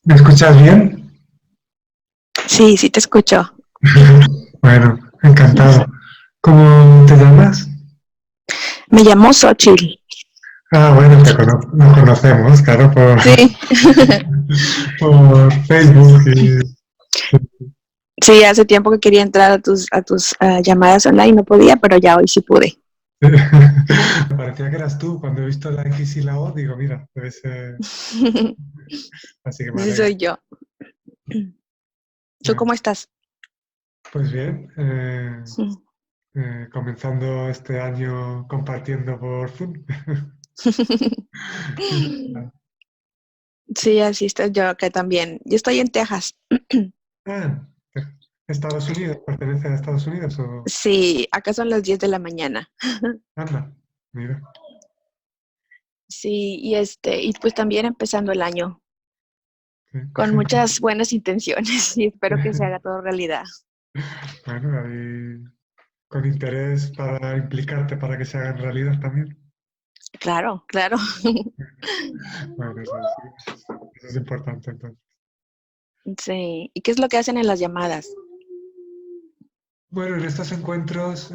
¿Me escuchas bien? Sí, sí te escucho. Bueno, encantado. ¿Cómo te llamas? Me llamo Xochitl. Ah, bueno, nos conocemos, claro, Sí. por Facebook y... Sí, hace tiempo que quería entrar a tus llamadas online, no podía, pero ya hoy sí pude. Me parecía que eras tú. Cuando he visto la X y la O, digo, mira, debe ser... Así que me Sí, alegro. soy yo. ¿Tú Bueno, cómo estás? pues bien, comenzando este año compartiendo por Zoom. Sí, así estoy yo acá también. Yo estoy en Texas. Ah, ¿Estados Unidos? ¿Pertenece a Estados Unidos o...? Sí, acá son las 10 de la mañana. Anda, mira. Sí, y pues también empezando el año Sí. con muchas buenas intenciones y espero que se haga todo realidad. Bueno, ahí con interés para implicarte para que se haga en realidad también. Claro, claro. Bueno, eso es importante entonces. Sí. ¿Y qué es lo que hacen en las llamadas? Bueno, en estos encuentros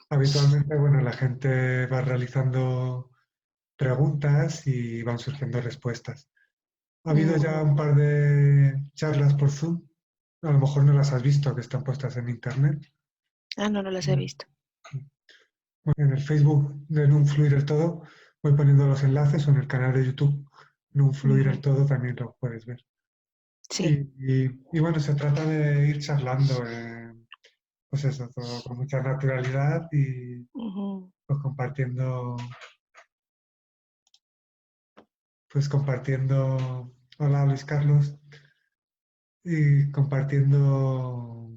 habitualmente, bueno, la gente va realizando preguntas y van surgiendo respuestas. Ha habido ya un par de charlas por Zoom, a lo mejor no las has visto, que están puestas en internet. Ah, no, no las he visto. En el Facebook de No Fluir el Todo voy poniendo los enlaces o en el canal de YouTube No Fluir el Ujú. Todo también lo puedes ver. Y, Sí. y bueno, se trata de ir charlando, pues eso, todo con mucha naturalidad y Ujú. pues compartiendo, hola Luis Carlos, y compartiendo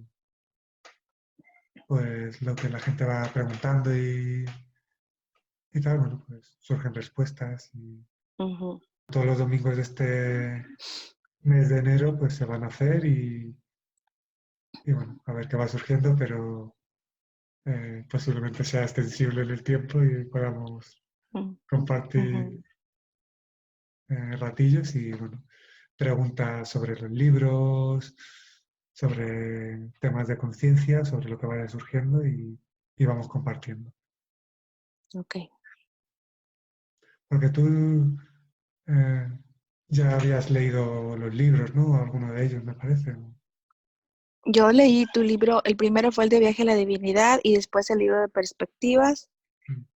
pues lo que la gente va preguntando y tal, bueno, pues surgen respuestas y Ujú. todos los domingos de este mes de enero pues se van a hacer y bueno, a ver qué va surgiendo, pero posiblemente sea extensible en el tiempo y podamos Mm, compartir ujú. ratillos y bueno, preguntas sobre los libros, sobre temas de conciencia, sobre lo que vaya surgiendo y vamos compartiendo. Ok. Porque tú eh, ya habías leído los libros, ¿no? Alguno de ellos, me parece. Yo leí tu libro, el primero fue el de Viaje a la Divinidad y después el libro de Perspectivas.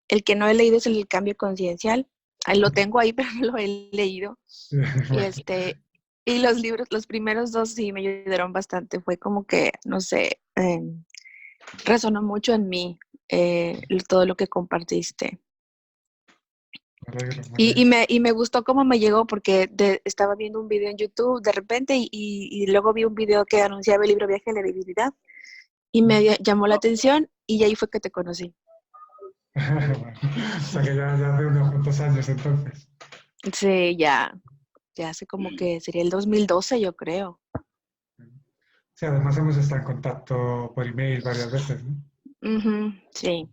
El que no he leído es el Cambio Conciencial. Ahí lo tengo ahí, pero no lo he leído. Y Bueno, y los libros, los primeros dos sí me ayudaron bastante. Fue como que, no sé, resonó mucho en mí todo lo que compartiste. me alegro, me Y, alegro. y, me, y me gustó cómo me llegó porque estaba viendo un video en YouTube de repente y luego vi un video que anunciaba el libro Viaje a la Divinidad y me llamó la atención y ahí fue que te conocí. Bueno, o sea que ya hace unos cuantos años entonces. Sí, ya hace como que sería el 2012, yo creo. Sí, además hemos estado en contacto por email varias veces, ¿no? Ujú, sí.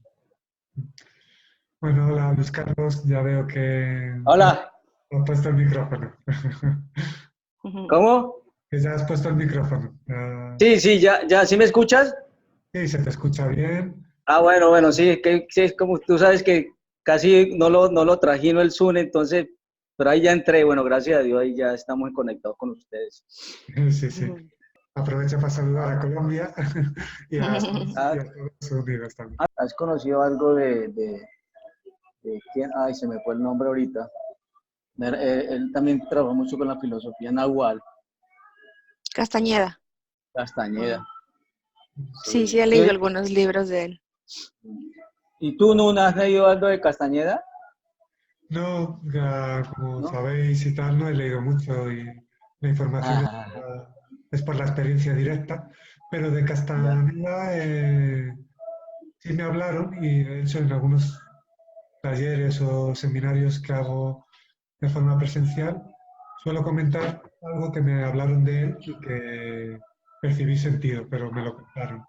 Bueno, hola Luis Carlos, ya veo que Hola, has puesto el micrófono. Ujú. ¿cómo? Que ya has puesto el micrófono. Ya- Sí, sí, ya, ¿sí me escuchas? Sí, se te escucha bien. Ah, bueno, sí, sí, es como tú sabes que casi no lo trajino el Zoom, entonces, pero ahí ya entré, bueno, gracias a Dios, ahí ya estamos conectados con ustedes. Sí, sí. Ujú. Aprovecho para saludar a Colombia y a Ah, Estados Unidos también. ¿has conocido algo de quién? Ay, se me fue el nombre ahorita. Él también trabajó mucho con la filosofía Nahual, Castañeda. Castañeda. Sí, Sí. sí, he leído algunos libros de él. ¿Y tú no has leído algo de Castañeda? No, ya, como ¿No? sabéis y tal, no he leído mucho y la información Ah, es por la experiencia directa, pero de ya. Castaneda sí me hablaron y de hecho en algunos talleres o seminarios que hago de forma presencial suelo comentar algo que me hablaron de él y que percibí sentido, pero me lo contaron.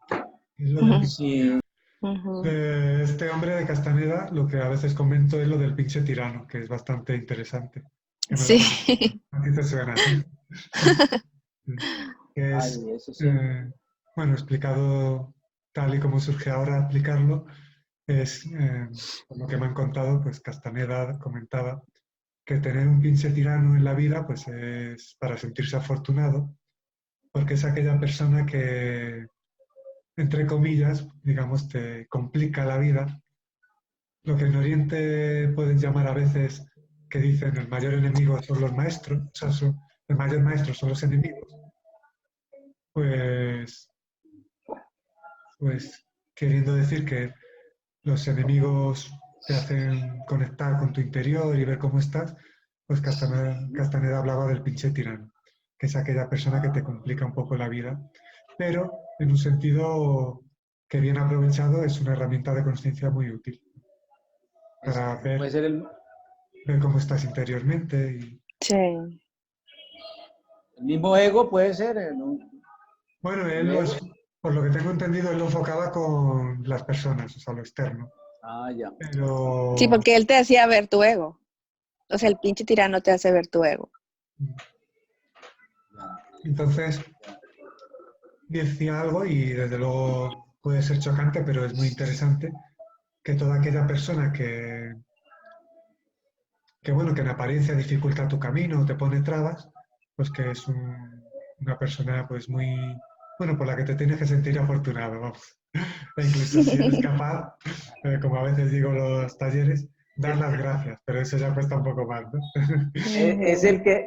Es lo del Ujú, Sí, ujú. de este hombre de Castaneda, lo que a veces comento es lo del pinche tirano, que es bastante interesante. Que me lo Sí, comentaron. A ti te suena. Que es, Ay, eso sí. bueno, explicado tal y como surge ahora aplicarlo, es, por lo que me han contado, pues Castaneda comentaba que tener un pinche tirano en la vida, pues es para sentirse afortunado, porque es aquella persona que, entre comillas, digamos, te complica la vida. Lo que en Oriente pueden llamar a veces, que dicen el mayor enemigo son los maestros, o sea, el mayor maestro son los enemigos, pues, pues queriendo decir que los enemigos te hacen conectar con tu interior y ver cómo estás, pues Castaneda hablaba del pinche tirano, que es aquella persona que te complica un poco la vida, pero en un sentido que bien aprovechado es una herramienta de conciencia muy útil para Puede ser ver cómo estás interiormente. Sí. el mismo ego, puede ser, ¿no? Bueno, El ego. por lo que tengo entendido, él lo enfocaba con las personas, o sea, lo externo. Ah, ya. Sí, Pero porque él te hacía ver tu ego. O sea, el pinche tirano te hace ver tu ego. entonces decía algo y desde luego puede ser chocante, pero es muy interesante que toda aquella persona que bueno, que en apariencia dificulta tu camino o te pone trabas, pues que es una persona pues muy, bueno, por la que te tienes que sentir afortunado, vamos. E incluso si eres capaz, como a veces digo en los talleres, dar las gracias, pero eso ya cuesta un poco más, ¿no?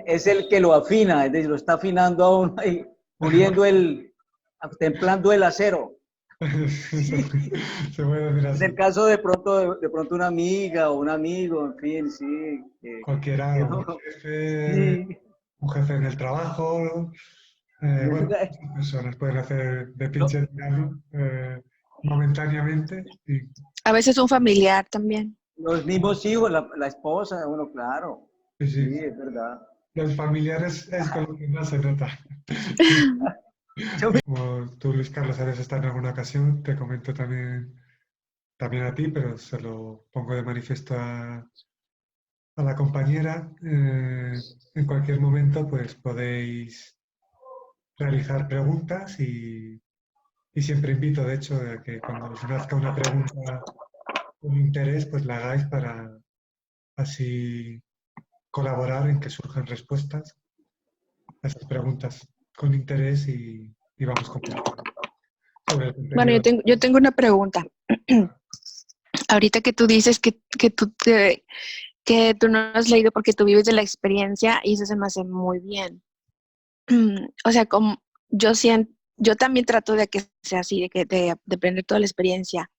Es el que lo afina, es decir, lo está afinando a uno y puliendo templando el acero. Se puede decir Es el así. caso de pronto una amiga o un amigo, en fin, sí. Cualquiera, Que sí. un jefe en el trabajo, bueno, muchas personas pueden hacer de Lo- pinche tirano momentáneamente y A veces un familiar también. los mismos hijos, la esposa, bueno, claro. sí, Sí, sí, es verdad. los familiares es con lo que más se nota. Yo Como tú, Luis Carlos, habías estado en alguna ocasión, te comento también a ti, pero se lo pongo de manifiesto a la compañera. En cualquier momento, pues podéis realizar preguntas y siempre invito, de hecho, a que cuando os nazca una pregunta con interés, pues la hagáis para así colaborar en que surjan respuestas a esas preguntas con interés y vamos comentando sobre el Bueno, contenido. yo tengo una pregunta. Ahorita que tú dices que tú no has leído porque tú vives de la experiencia y eso se me hace muy bien. O sea, como yo también trato de que sea así, de aprender toda la experiencia.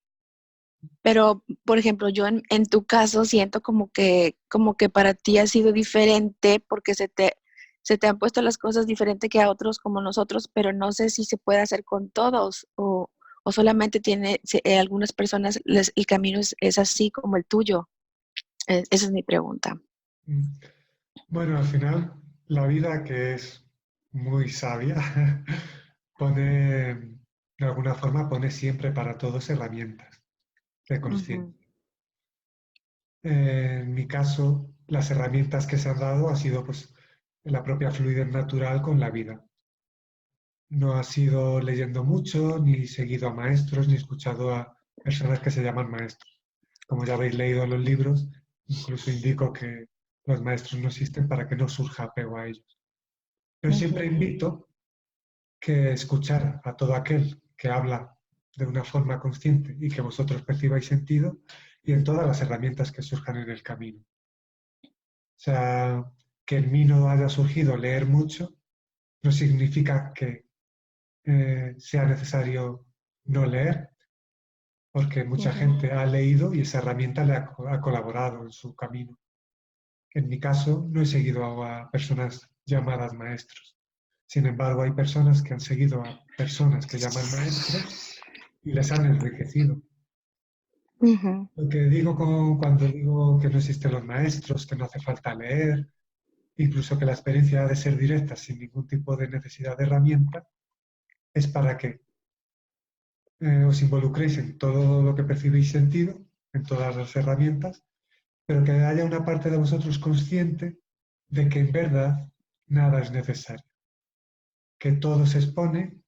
Pero, por ejemplo, yo en tu caso siento como que para ti ha sido diferente porque se te han puesto las cosas diferente que a otros como nosotros, pero no sé si se puede hacer con todos o solamente algunas personas el camino es así como el tuyo. Esa es mi pregunta. Bueno, al final, la vida que es muy sabia pone, de alguna forma, pone siempre para todos herramientas de Ujú, conciencia. En mi caso, las herramientas que se han dado ha sido pues la propia fluidez natural con la vida. No ha sido leyendo mucho, ni seguido a maestros, ni escuchado a personas que se llaman maestros. Como ya habéis leído en los libros, incluso indico que los maestros no existen para que no surja apego a ellos. Pero siempre ujú, invito que escuchar a todo aquel que habla de una forma consciente y que vosotros percibáis sentido y en todas las herramientas que surjan en el camino. O sea, que en mí no haya surgido leer mucho no significa que sea necesario no leer, porque mucha ujú, gente ha leído y esa herramienta le ha colaborado en su camino. En mi caso, no he seguido a personas llamadas maestros. Sin embargo, hay personas que han seguido a personas que llaman maestros y les han enriquecido. ujú, Lo que digo cuando digo que no existen los maestros, que no hace falta leer, incluso que la experiencia ha de ser directa sin ningún tipo de necesidad de herramienta, es para que os involucréis en todo lo que percibís sentido, en todas las herramientas, pero que haya una parte de vosotros consciente de que en verdad nada es necesario, que todo se expone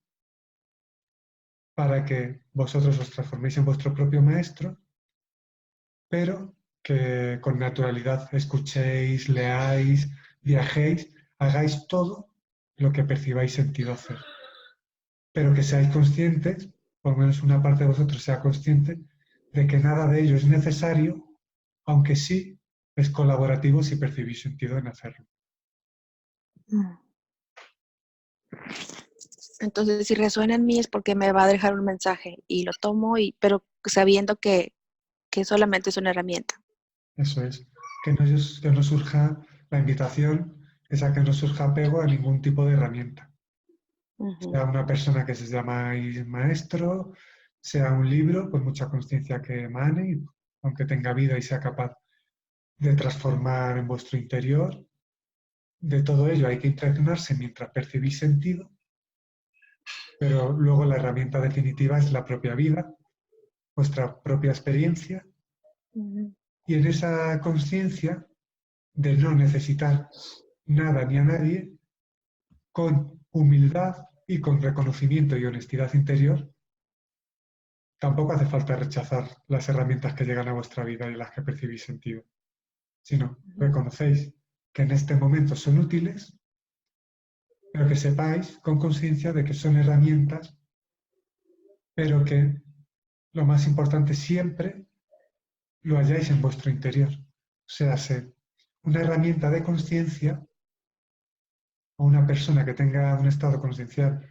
para que vosotros os transforméis en vuestro propio maestro, pero que con naturalidad escuchéis, leáis, viajéis, hagáis todo lo que percibáis sentido hacer. Pero que seáis conscientes, por lo menos una parte de vosotros sea consciente, de que nada de ello es necesario, aunque sí es colaborativo si percibís sentido en hacerlo. Entonces, si resuena en mí es porque me va a dejar un mensaje y lo tomo, pero sabiendo que solamente es una herramienta. Eso es, que no surja la invitación, es a que no surja apego a ningún tipo de herramienta. Sea una persona que se llamáis maestro, sea un libro, con mucha conciencia que emane, y, aunque tenga vida y sea capaz de transformar en vuestro interior. De todo ello hay que impregnarse mientras percibís sentido, pero luego la herramienta definitiva es la propia vida, vuestra propia experiencia, y en esa conciencia de no necesitar nada ni a nadie, con humildad y con reconocimiento y honestidad interior, tampoco hace falta rechazar las herramientas que llegan a vuestra vida y en las que percibís sentido, sino reconocéis que en este momento son útiles, pero que sepáis con conciencia de que son herramientas, pero que lo más importante siempre lo halláis en vuestro interior. O sea, ser una herramienta de conciencia o una persona que tenga un estado consciencial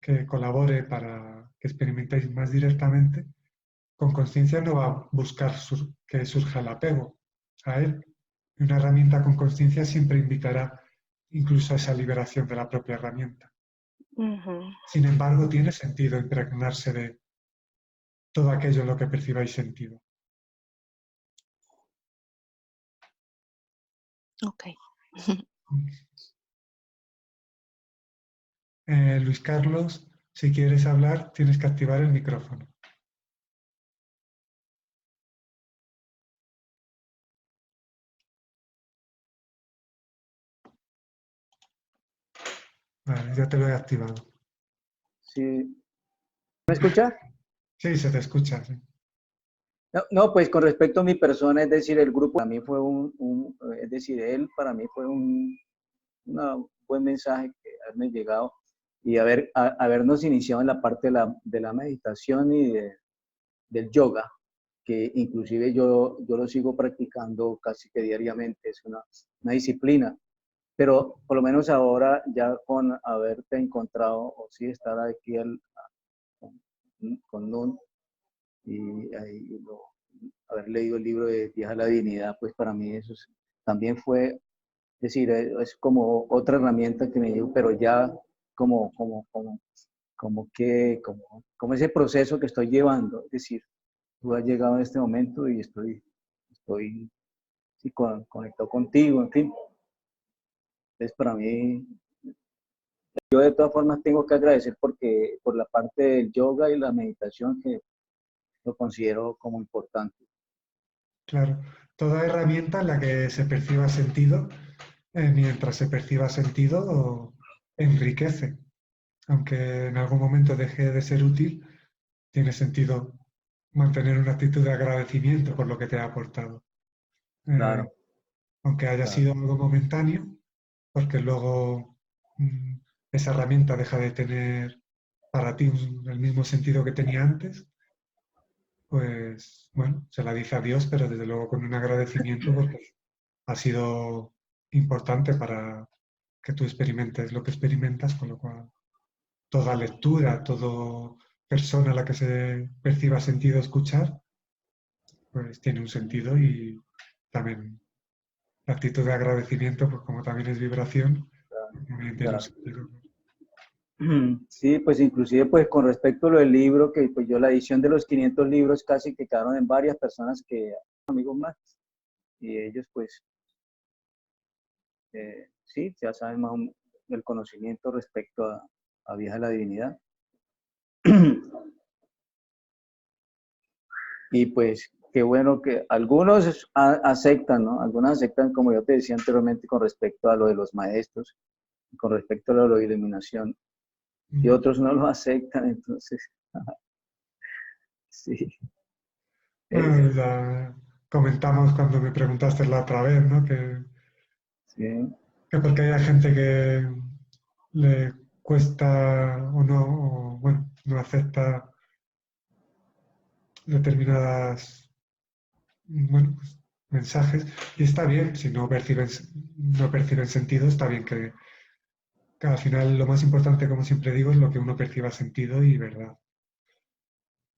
que colabore para que experimentéis más directamente, con conciencia no va a buscar que surja el apego a él. Y una herramienta con conciencia siempre invitará incluso a esa liberación de la propia herramienta. Sin embargo, tiene sentido impregnarse de todo aquello en lo que percibáis sentido. Ok. Luis Carlos, si quieres hablar, tienes que activar el micrófono. Vale, ya te lo he activado. Sí. ¿Me escucha? Sí, se te escucha. Sí. No, pues con respecto a mi persona, es decir, el grupo para mí fue es decir, él para mí fue un buen mensaje que haberme llegado y habernos iniciado en la parte de la meditación y del yoga, que inclusive yo lo sigo practicando casi que diariamente, es una disciplina, pero por lo menos ahora ya con haberte encontrado o sí estar aquí con Nun y ahí haber leído el libro de Viaje a la Divinidad, pues para mí eso también fue, es decir, es como otra herramienta que me dio, pero ya como, como, como, como ese proceso que estoy llevando, es decir, tú has llegado en este momento y estoy sí, conectado contigo, en fin. Entonces para mí, yo de todas formas tengo que agradecer por la parte del yoga y la meditación que lo considero como importante. Claro, toda herramienta en la que se perciba sentido, mientras se perciba sentido, enriquece. Aunque en algún momento deje de ser útil, tiene sentido mantener una actitud de agradecimiento por lo que te ha aportado. Claro, Aunque haya claro. sido algo momentáneo, porque luego esa herramienta deja de tener para ti el mismo sentido que tenía antes, pues bueno, se la dice a Dios, pero desde luego con un agradecimiento porque ha sido importante para que tú experimentes lo que experimentas, con lo cual toda lectura, toda persona a la que se perciba sentido escuchar, pues tiene un sentido y también la actitud de agradecimiento, pues como también es vibración, también tiene un Claro. sentido. Sí, pues inclusive pues con respecto a lo del libro, que pues yo la edición de los 500 libros casi que quedaron en varias personas que amigos más y ellos pues sí, ya saben más el conocimiento respecto a Viaje a la Divinidad. Y pues qué bueno que algunos aceptan, ¿no? Algunos aceptan, como yo te decía anteriormente, con respecto a lo de los maestros, con respecto a lo de la iluminación, y otros no lo aceptan, entonces, sí. Bueno, ya comentamos cuando me preguntaste la otra vez, ¿no? Sí. Que porque hay gente que le cuesta o no, o, bueno, no acepta determinadas, bueno, pues, mensajes, y está bien, si no perciben sentido, está bien que al final lo más importante, como siempre digo, es lo que uno perciba sentido y verdad.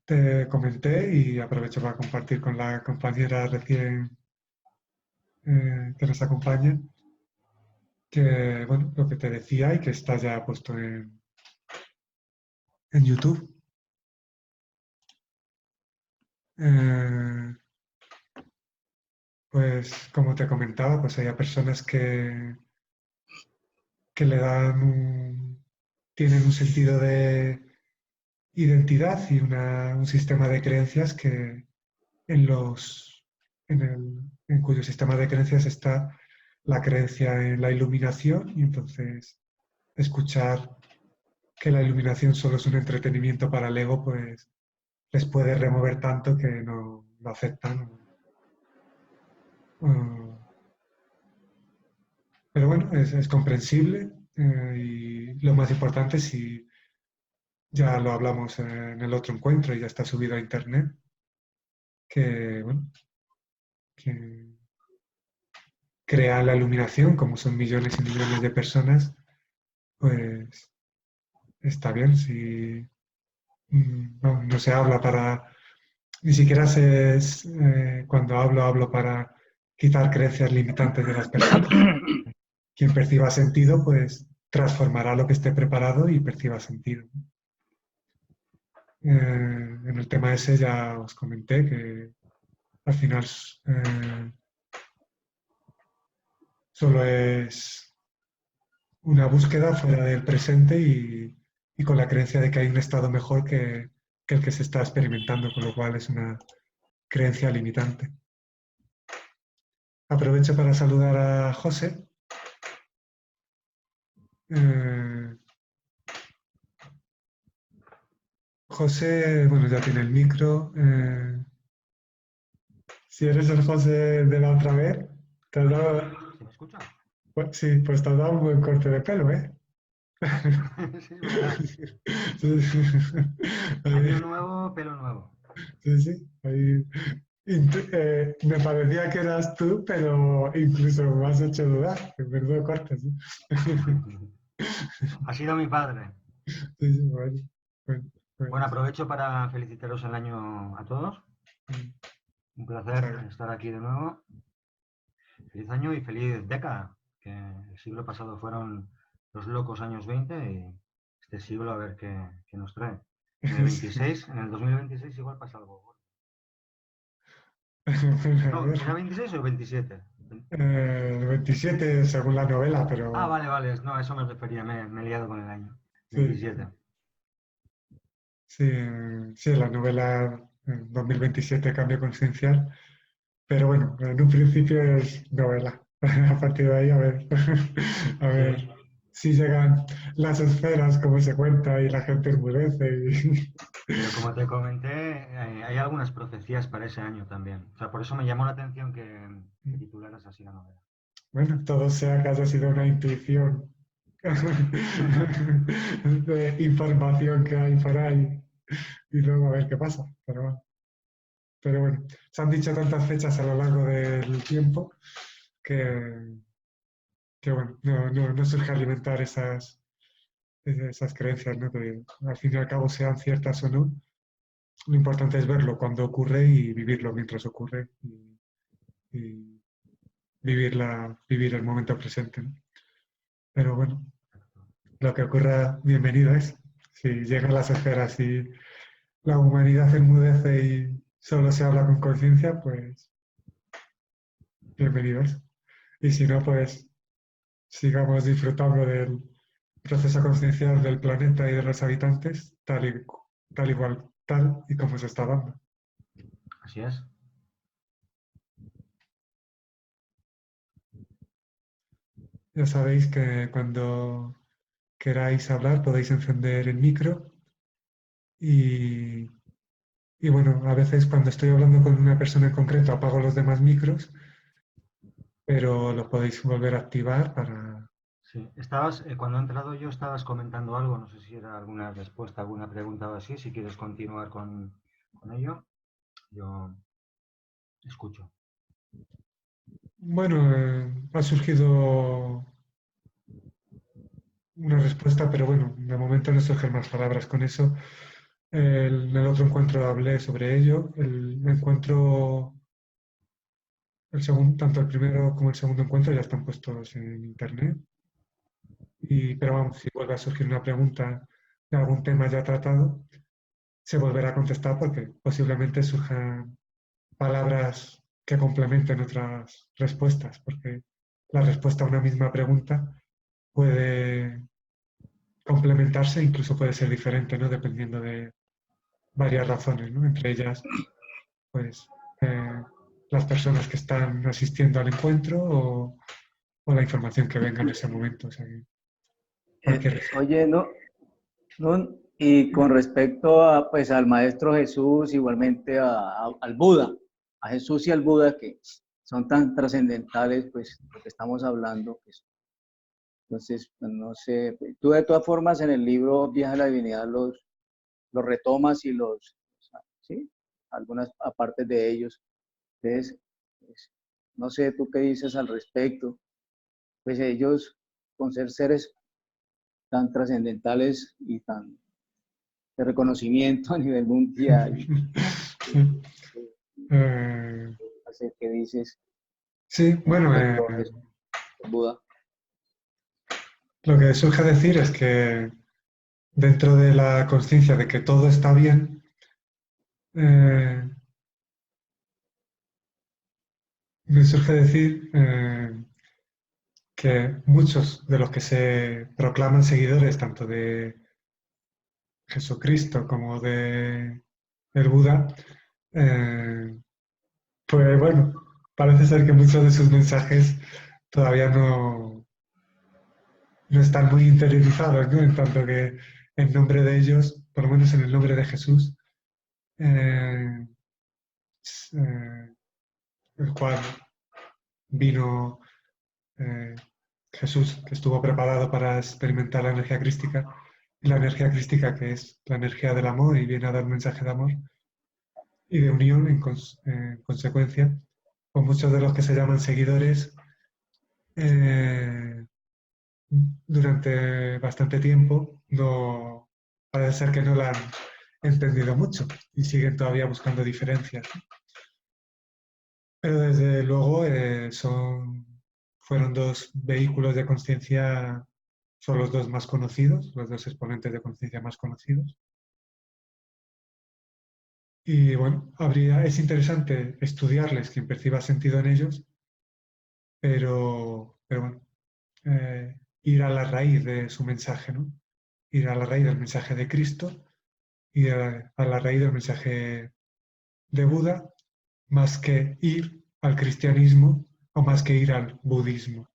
Te comenté y aprovecho para compartir con la compañera recién que nos acompaña, que bueno, lo que te decía y que está ya puesto en YouTube. Eh, pues como te comentaba, pues hay personas que le dan tienen un sentido de identidad y un sistema de creencias que en en cuyo sistema de creencias está la creencia en la iluminación, y entonces escuchar que la iluminación solo es un entretenimiento para el ego, pues les puede remover tanto que no lo aceptan. Uh, pero bueno, es comprensible, y lo más importante, si ya lo hablamos en el otro encuentro y ya está subido a internet, que bueno, que crea la iluminación, como son millones y millones de personas, pues está bien. Si no se habla para, ni siquiera cuando hablo para quitar creencias limitantes de las personas. Quien perciba sentido, pues transformará lo que esté preparado y perciba sentido. En el tema ese ya os comenté que al final solo es una búsqueda fuera del presente y con la creencia de que hay un estado mejor que el que se está experimentando, con lo cual es una creencia limitante. Aprovecho para saludar a José. Eh, José, bueno, ya tiene el micro. Si eres el José de la otra vez, te has dado, ¿Se me escucha? pues, sí, pues te has dado un buen corte de pelo, ¿eh? Sí, ¿verdad? Sí, sí. Año nuevo, pelo nuevo. Sí, sí. Me parecía que eras tú, pero incluso me has hecho dudar. Que menudo corte, sí. Ha sido mi padre. Sí, sí, bueno, bueno, bueno. Bueno, aprovecho para felicitaros el año a todos. Un placer Muchas gracias. estar aquí de nuevo. Feliz año y feliz década. Que el siglo pasado fueron los locos años 20 y este siglo a ver qué nos trae. En el 26, en el 2026 igual pasa algo. A No, ver, ¿era 26 o 27? 27 según la novela, Ah, pero vale, vale. No, a eso me refería. Me he liado con el año. sí, 27. sí, sí, la novela 2027 Cambio Consciencial, pero bueno, en un principio es novela. A partir de ahí, a ver Sí. si llegan las esferas, como se cuenta, y la gente enmudece. Pero como te comenté, hay algunas profecías para ese año también. O sea, por eso me llamó la atención que titularas así la novela. Bueno, todo sea que haya sido una intuición de información que hay por ahí y luego a ver qué pasa. Pero bueno, se han dicho tantas fechas a lo largo del tiempo que, que bueno, no surge alimentar esas creencias, ¿no? Que al fin y al cabo sean ciertas o no. Lo importante es verlo cuando ocurre y vivirlo mientras ocurre y vivir el momento presente, ¿no? Pero bueno, lo que ocurra, bienvenido es. Si llegan las esferas y la humanidad enmudece y solo se habla con conciencia, pues bienvenido es. Y si no, pues sigamos disfrutando del proceso consciencial del planeta y de los habitantes, tal y como se está dando. Así es. Ya sabéis que cuando queráis hablar podéis encender el micro y, y bueno, a veces cuando estoy hablando con una persona en concreto apago los demás micros, pero los podéis volver a activar para... Sí, estabas, cuando he entrado yo estabas comentando algo, no sé si era alguna respuesta, alguna pregunta o así, si quieres continuar con ello, yo escucho. Bueno, ha surgido una respuesta, pero bueno, de momento no surgen más palabras con eso. En el otro encuentro hablé sobre ello. El encuentro, el segundo, tanto el primero como el segundo encuentro ya están puestos en internet. Pero vamos, si vuelve a surgir una pregunta de algún tema ya tratado, se volverá a contestar porque posiblemente surjan palabras que complementen otras respuestas, porque la respuesta a una misma pregunta puede complementarse, incluso puede ser diferente, ¿no? Dependiendo de varias razones, ¿no? Entre ellas, pues, eh, las personas que están asistiendo al encuentro o la información que venga en ese momento. O sea, cualquier... Oye, no, no, y con respecto a, pues, al Maestro Jesús, igualmente al Buda, a Jesús y al Buda, que son tan trascendentales, pues, lo que estamos hablando, pues, entonces, pues, no sé, pues, tú de todas formas en el libro Viaje a la Divinidad los retomas y sí, algunas aparte de ellos. Entonces, pues, no sé, tú qué dices al respecto. Pues ellos, con ser seres tan trascendentales y tan de reconocimiento a nivel mundial, Eh, no sé qué dices sí, con bueno, respecto a Jesús, Buda. lo que surge decir es que dentro de la conciencia de que todo está bien, eh, me surge decir que muchos de los que se proclaman seguidores tanto de Jesucristo como de el Buda, eh, pues bueno, parece ser que muchos de sus mensajes todavía no están muy interiorizados, ¿no? En tanto que en nombre de ellos, por lo menos en el nombre de Jesús, eh, eh, el cual vino Jesús, que estuvo preparado para experimentar la energía crística, y la energía crística que es la energía del amor y viene a dar un mensaje de amor y de unión en consecuencia, con muchos de los que se llaman seguidores, eh, durante bastante tiempo no parece ser que no la han entendido mucho y siguen todavía buscando diferencias. Pero desde luego fueron dos vehículos de conciencia, son los dos más conocidos, los dos exponentes de conciencia más conocidos. Y bueno, es interesante estudiarles, quien perciba sentido en ellos, pero bueno, ir a la raíz de su mensaje, ¿no? Ir a la raíz del mensaje de Cristo, ir a la raíz del mensaje de Buda, más que ir al cristianismo o más que ir al budismo.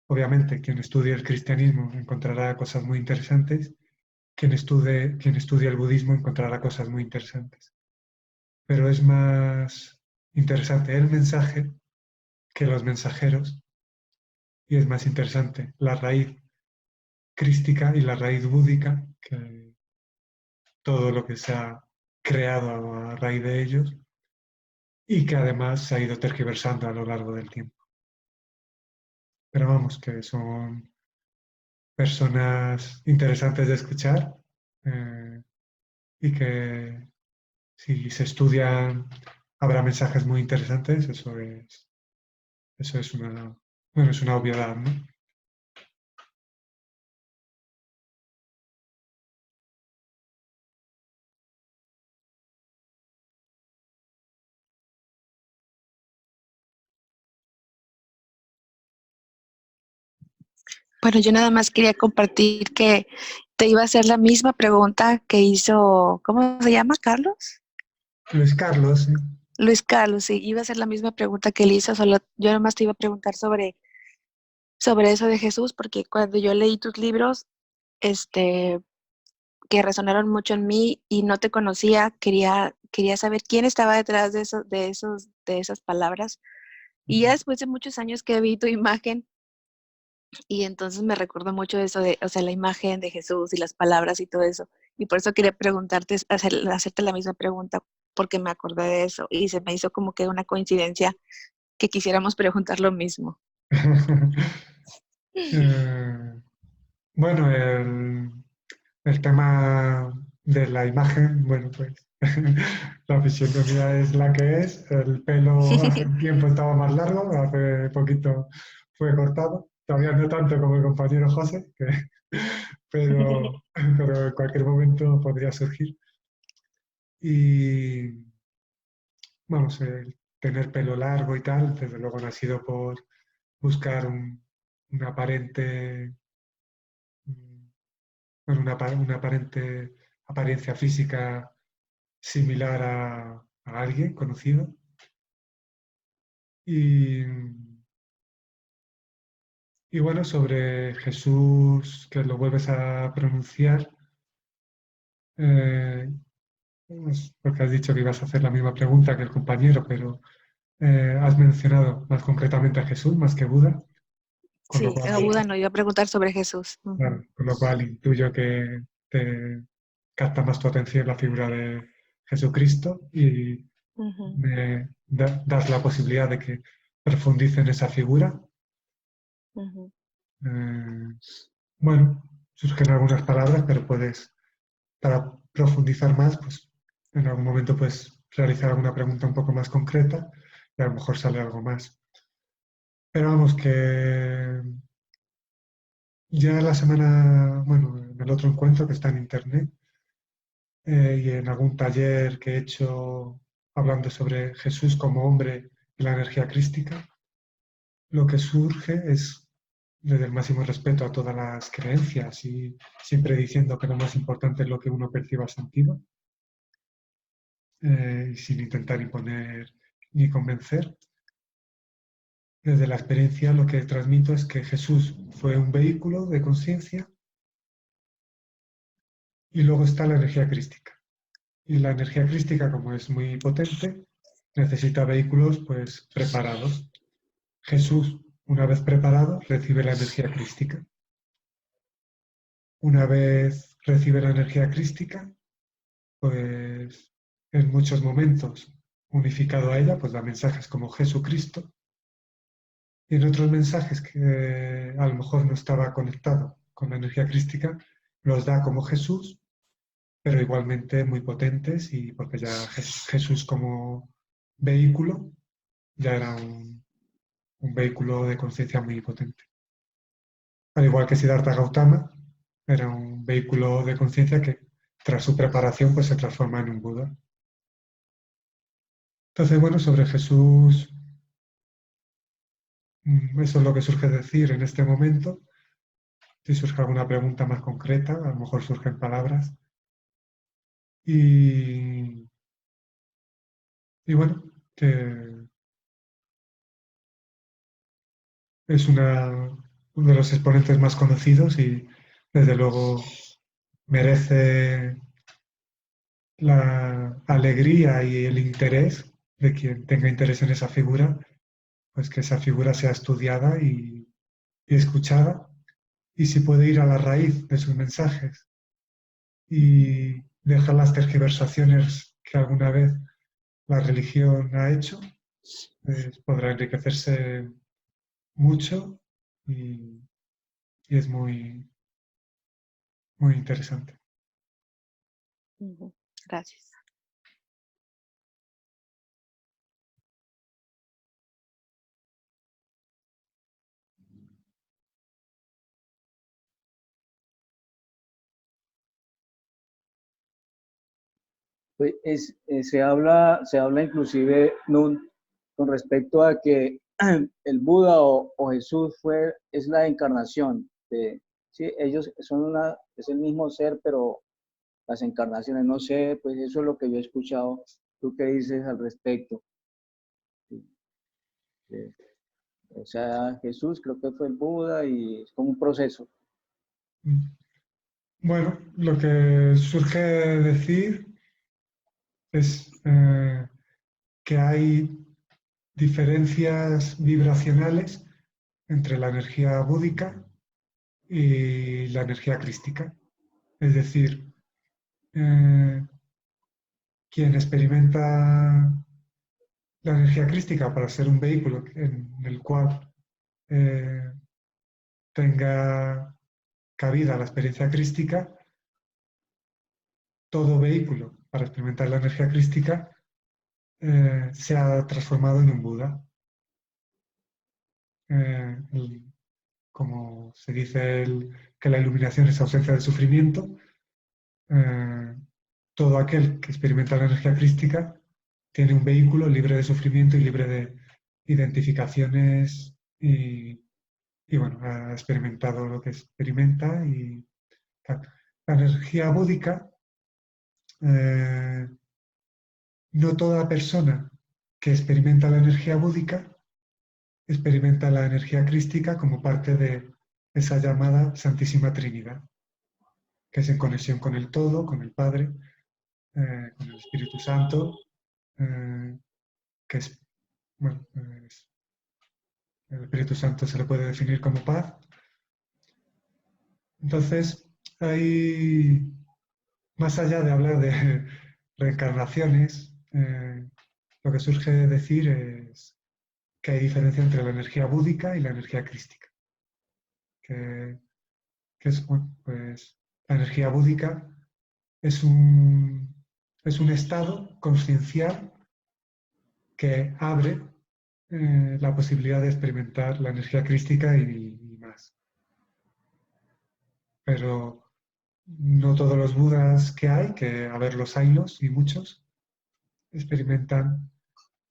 Obviamente, quien estudie el cristianismo encontrará cosas muy interesantes, quien estudie el budismo encontrará cosas muy interesantes. Pero es más interesante el mensaje que los mensajeros y es más interesante la raíz crística y la raíz búdica que todo lo que se ha creado a raíz de ellos y que además se ha ido tergiversando a lo largo del tiempo. Pero vamos, que son personas interesantes de escuchar y que si se estudian habrá mensajes muy interesantes, eso es una, bueno, es una obviedad, ¿no? Bueno, yo nada más quería compartir que te iba a hacer la misma pregunta que hizo, ¿cómo se llama, Carlos? Luis Carlos, ¿sí? Luis Carlos, sí, iba a hacer la misma pregunta que él hizo, solo yo nada más te iba a preguntar sobre sobre eso de Jesús, porque cuando yo leí tus libros, que resonaron mucho en mí y no te conocía, quería saber quién estaba detrás de esas palabras. Y ya después de muchos años que vi tu imagen, y entonces me recuerdo mucho eso de, o sea, la imagen de Jesús y las palabras y todo eso. Y por eso quería preguntarte, hacerte la misma pregunta, porque me acordé de eso y se me hizo como que una coincidencia que quisiéramos preguntar lo mismo. Eh, bueno, el tema de la imagen, bueno, pues la fisionomía es la que es. El pelo hace un tiempo estaba más largo, hace poquito fue cortado. Todavía no tanto como el compañero José, pero en cualquier momento podría surgir. Y vamos, el tener pelo largo y tal, desde luego no ha sido por buscar un aparente, mm, bueno, una aparente apariencia física similar a alguien conocido. Y, y bueno, sobre Jesús, que lo vuelves a pronunciar, eh, pues porque has dicho que ibas a hacer la misma pregunta que el compañero, pero has mencionado más concretamente a Jesús más que Buda, con lo Sí, cual, a Buda no iba a preguntar sobre Jesús. Ujú, claro, con lo cual intuyo que te capta más tu atención la figura de Jesucristo y ujú, das la posibilidad de que profundice en esa figura. ujú, Eh, bueno, surgen algunas palabras, pero puedes, para profundizar más, pues en algún momento puedes realizar alguna pregunta un poco más concreta y a lo mejor sale algo más. Pero vamos, que ya la semana, bueno, en el otro encuentro que está en internet y en algún taller que he hecho hablando sobre Jesús como hombre y la energía crística, lo que surge es desde el máximo respeto a todas las creencias y siempre diciendo que lo más importante es lo que uno perciba sentido y sin intentar imponer ni convencer. Desde la experiencia lo que transmito es que Jesús fue un vehículo de conciencia y luego está la energía crística. Y la energía crística, como es muy potente, necesita vehículos pues preparados. Jesús, una vez preparado, recibe la energía crística. Una vez recibe la energía crística, pues en muchos momentos unificado a ella, pues da mensajes como Jesucristo, y en otros mensajes que a lo mejor no estaba conectado con la energía crística, los da como Jesús, pero igualmente muy potentes, y porque ya Jesús como vehículo ya era un vehículo de conciencia muy potente. Al igual que Siddhartha Gautama, era un vehículo de conciencia que tras su preparación pues se transforma en un Buda. Entonces, bueno, sobre Jesús, eso es lo que surge decir en este momento. Si surge alguna pregunta más concreta, a lo mejor surgen palabras. Y, y bueno, que es uno de los exponentes más conocidos y desde luego merece la alegría y el interés de quien tenga interés en esa figura, pues que esa figura sea estudiada y escuchada, y si puede ir a la raíz de sus mensajes y dejar las tergiversaciones que alguna vez la religión ha hecho, pues podrá enriquecerse mucho y, y es muy, muy interesante. ujú. Gracias. Pues se habla inclusive con respecto a que el Buda o Jesús es la encarnación sí, ellos es el mismo ser, pero las encarnaciones, no sé, pues eso es lo que yo he escuchado. ¿Tú qué dices al respecto? Sí, sí. O sea, Jesús creo que fue el Buda y es como un proceso. Bueno, lo que surge decir es que hay diferencias vibracionales entre la energía búdica y la energía crística. Es decir, quien experimenta la energía crística para ser un vehículo en el cual eh, tenga cabida la experiencia crística, todo vehículo para experimentar la energía crística se ha transformado en un Buda. Como se dice que la iluminación es ausencia de sufrimiento, todo aquel que experimenta la energía crística tiene un vehículo libre de sufrimiento y libre de identificaciones y bueno, ha experimentado lo que experimenta y tal. La energía búdica, no toda persona que experimenta la energía búdica experimenta la energía crística como parte de esa llamada Santísima Trinidad, que es en conexión con el Todo, con el Padre, con el Espíritu Santo, que es, bueno, el Espíritu Santo se le puede definir como paz. Entonces, hay, más allá de hablar de reencarnaciones, lo que surge decir es que hay diferencia entre la energía búdica y la energía crística. Que es, bueno, pues, la energía búdica es un estado consciencial que abre la posibilidad de experimentar la energía crística y más. Pero no todos los budas que hay, que a ver los haylos y muchos, experimentan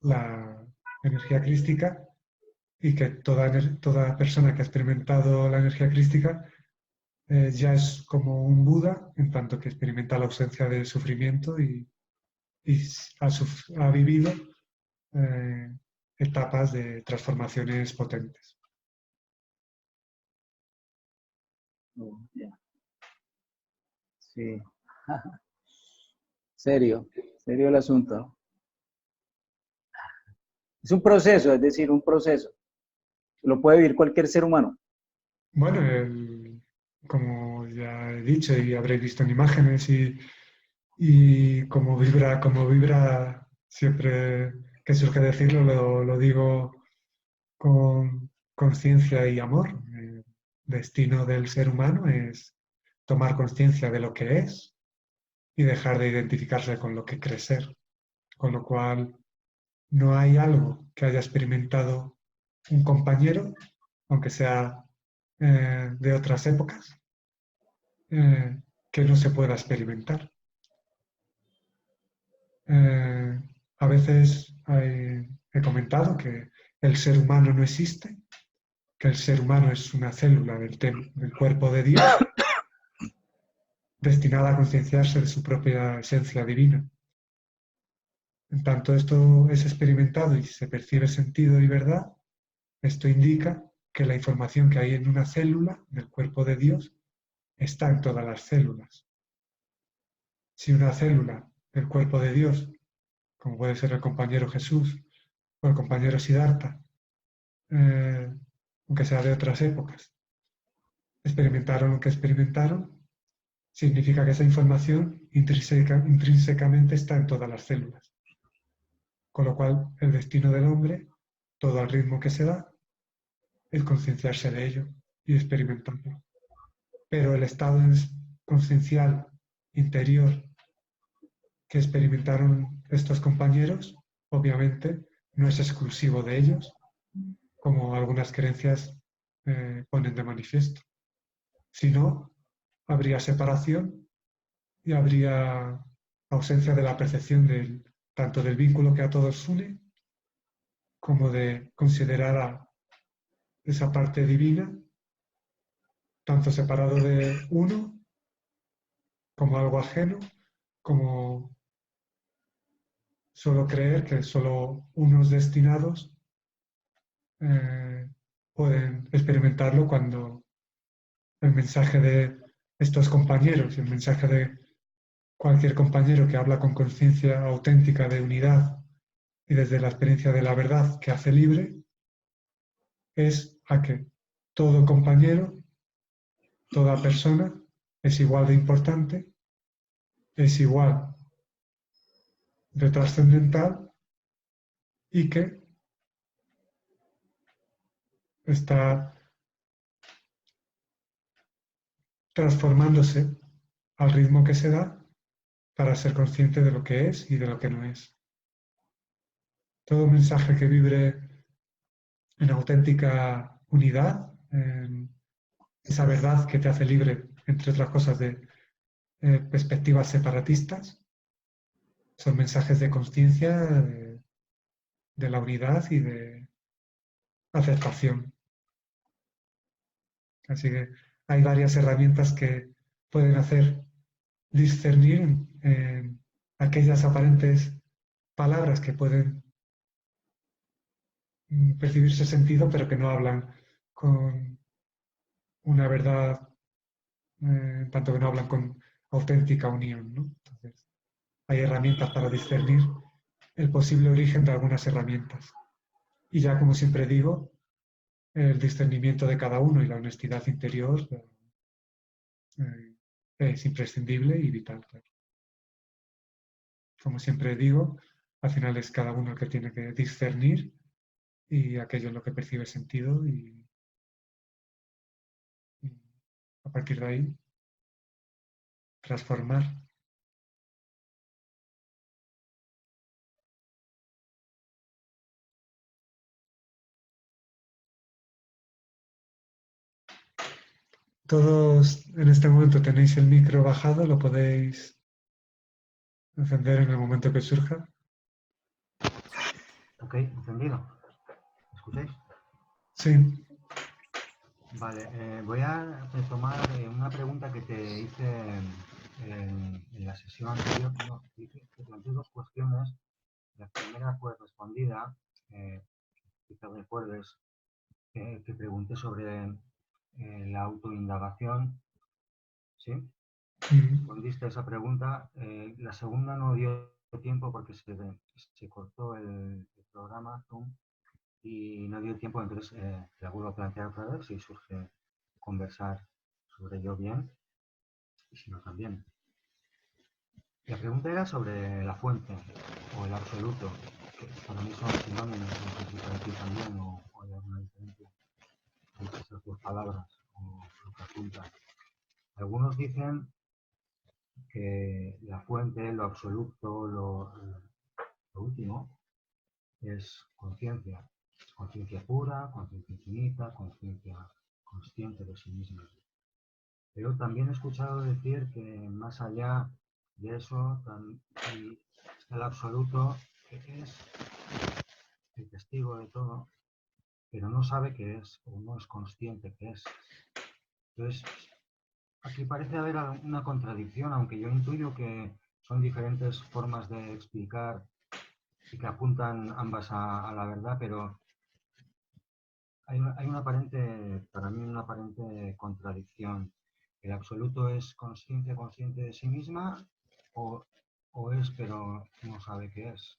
la energía crística y que toda persona que ha experimentado la energía crística ya es como un Buda en tanto que experimenta la ausencia de sufrimiento y ha vivido eh, etapas de transformaciones potentes. Ya. Sí. Serio el asunto. Es un proceso, es decir, un proceso. Lo puede vivir cualquier ser humano. Bueno, como ya he dicho y habréis visto en imágenes y como vibra siempre que surge decirlo, lo digo con conciencia y amor. El destino del ser humano es tomar conciencia de lo que es y dejar de identificarse con lo que cree ser. Con lo cual, no hay algo que haya experimentado un compañero, aunque sea de otras épocas, que no se pueda experimentar. A veces he comentado que el ser humano no existe, que el ser humano es una célula del cuerpo de Dios, destinada a concienciarse de su propia esencia divina. En tanto esto es experimentado y se percibe sentido y verdad, esto indica que la información que hay en una célula del cuerpo de Dios está en todas las células. Si una célula del cuerpo de Dios, como puede ser el compañero Jesús o el compañero Siddhartha, aunque sea de otras épocas, experimentaron lo que experimentaron, significa que esa información intrínsecamente está en todas las células. Con lo cual, el destino del hombre, todo al ritmo que se da, es concienciarse de ello y experimentarlo. Pero el estado conciencial interior que experimentaron estos compañeros, obviamente, no es exclusivo de ellos, como algunas creencias ponen de manifiesto. Si no, habría separación y habría ausencia de la percepción tanto del vínculo que a todos une, como de considerar a esa parte divina, tanto separado de uno, como algo ajeno, como solo creer que solo unos destinados pueden experimentarlo cuando el mensaje de estos compañeros y el mensaje de cualquier compañero que habla con conciencia auténtica de unidad y desde la experiencia de la verdad que hace libre, es a que todo compañero, toda persona es igual de importante, es igual de trascendental y que está transformándose al ritmo que se da para ser consciente de lo que es y de lo que no es. Todo mensaje que vibre en auténtica unidad, en esa verdad que te hace libre, entre otras cosas, de perspectivas separatistas, son mensajes de conciencia, de la unidad y de aceptación. Así que hay varias herramientas que pueden hacer discernir en aquellas aparentes palabras que pueden percibirse sentido, pero que no hablan con una verdad, tanto que no hablan con auténtica unión, ¿no? Entonces, hay herramientas para discernir el posible origen de algunas herramientas. Y ya, como siempre digo, el discernimiento de cada uno y la honestidad interior es imprescindible y vital, claro. Como siempre digo, al final es cada uno el que tiene que discernir y aquello es lo que percibe sentido y a partir de ahí transformar. Todos en este momento tenéis el micro bajado, lo podéis encender en el momento que surja. Ok, encendido. ¿Me escucháis? Sí. Vale, voy a retomar una pregunta que te hice en la sesión anterior. No, te planteé dos cuestiones. La primera fue respondida, quizá recuerdes, que pregunté sobre la autoindagación. ¿Sí? Respondiste a esa pregunta. La segunda no dio tiempo porque se cortó el programa Zoom y no dio tiempo, entonces te la vuelvo a plantear otra vez si surge conversar sobre ello bien y si no también. La pregunta era sobre la fuente o el absoluto, que para mí son sinónimos, no sé si para ti también o hay alguna diferencia entre esas dos palabras o lo que apuntan. Algunos dicen que la fuente, lo absoluto, lo último, es conciencia. Conciencia pura, conciencia infinita, conciencia consciente de sí misma. Pero también he escuchado decir que más allá de eso está el absoluto, que es el testigo de todo, pero no sabe qué es o no es consciente qué es. Entonces, aquí parece haber una contradicción, aunque yo intuyo que son diferentes formas de explicar y que apuntan ambas a la verdad, pero hay una aparente, para mí una aparente contradicción. ¿El absoluto es consciente de sí misma o es pero no sabe qué es?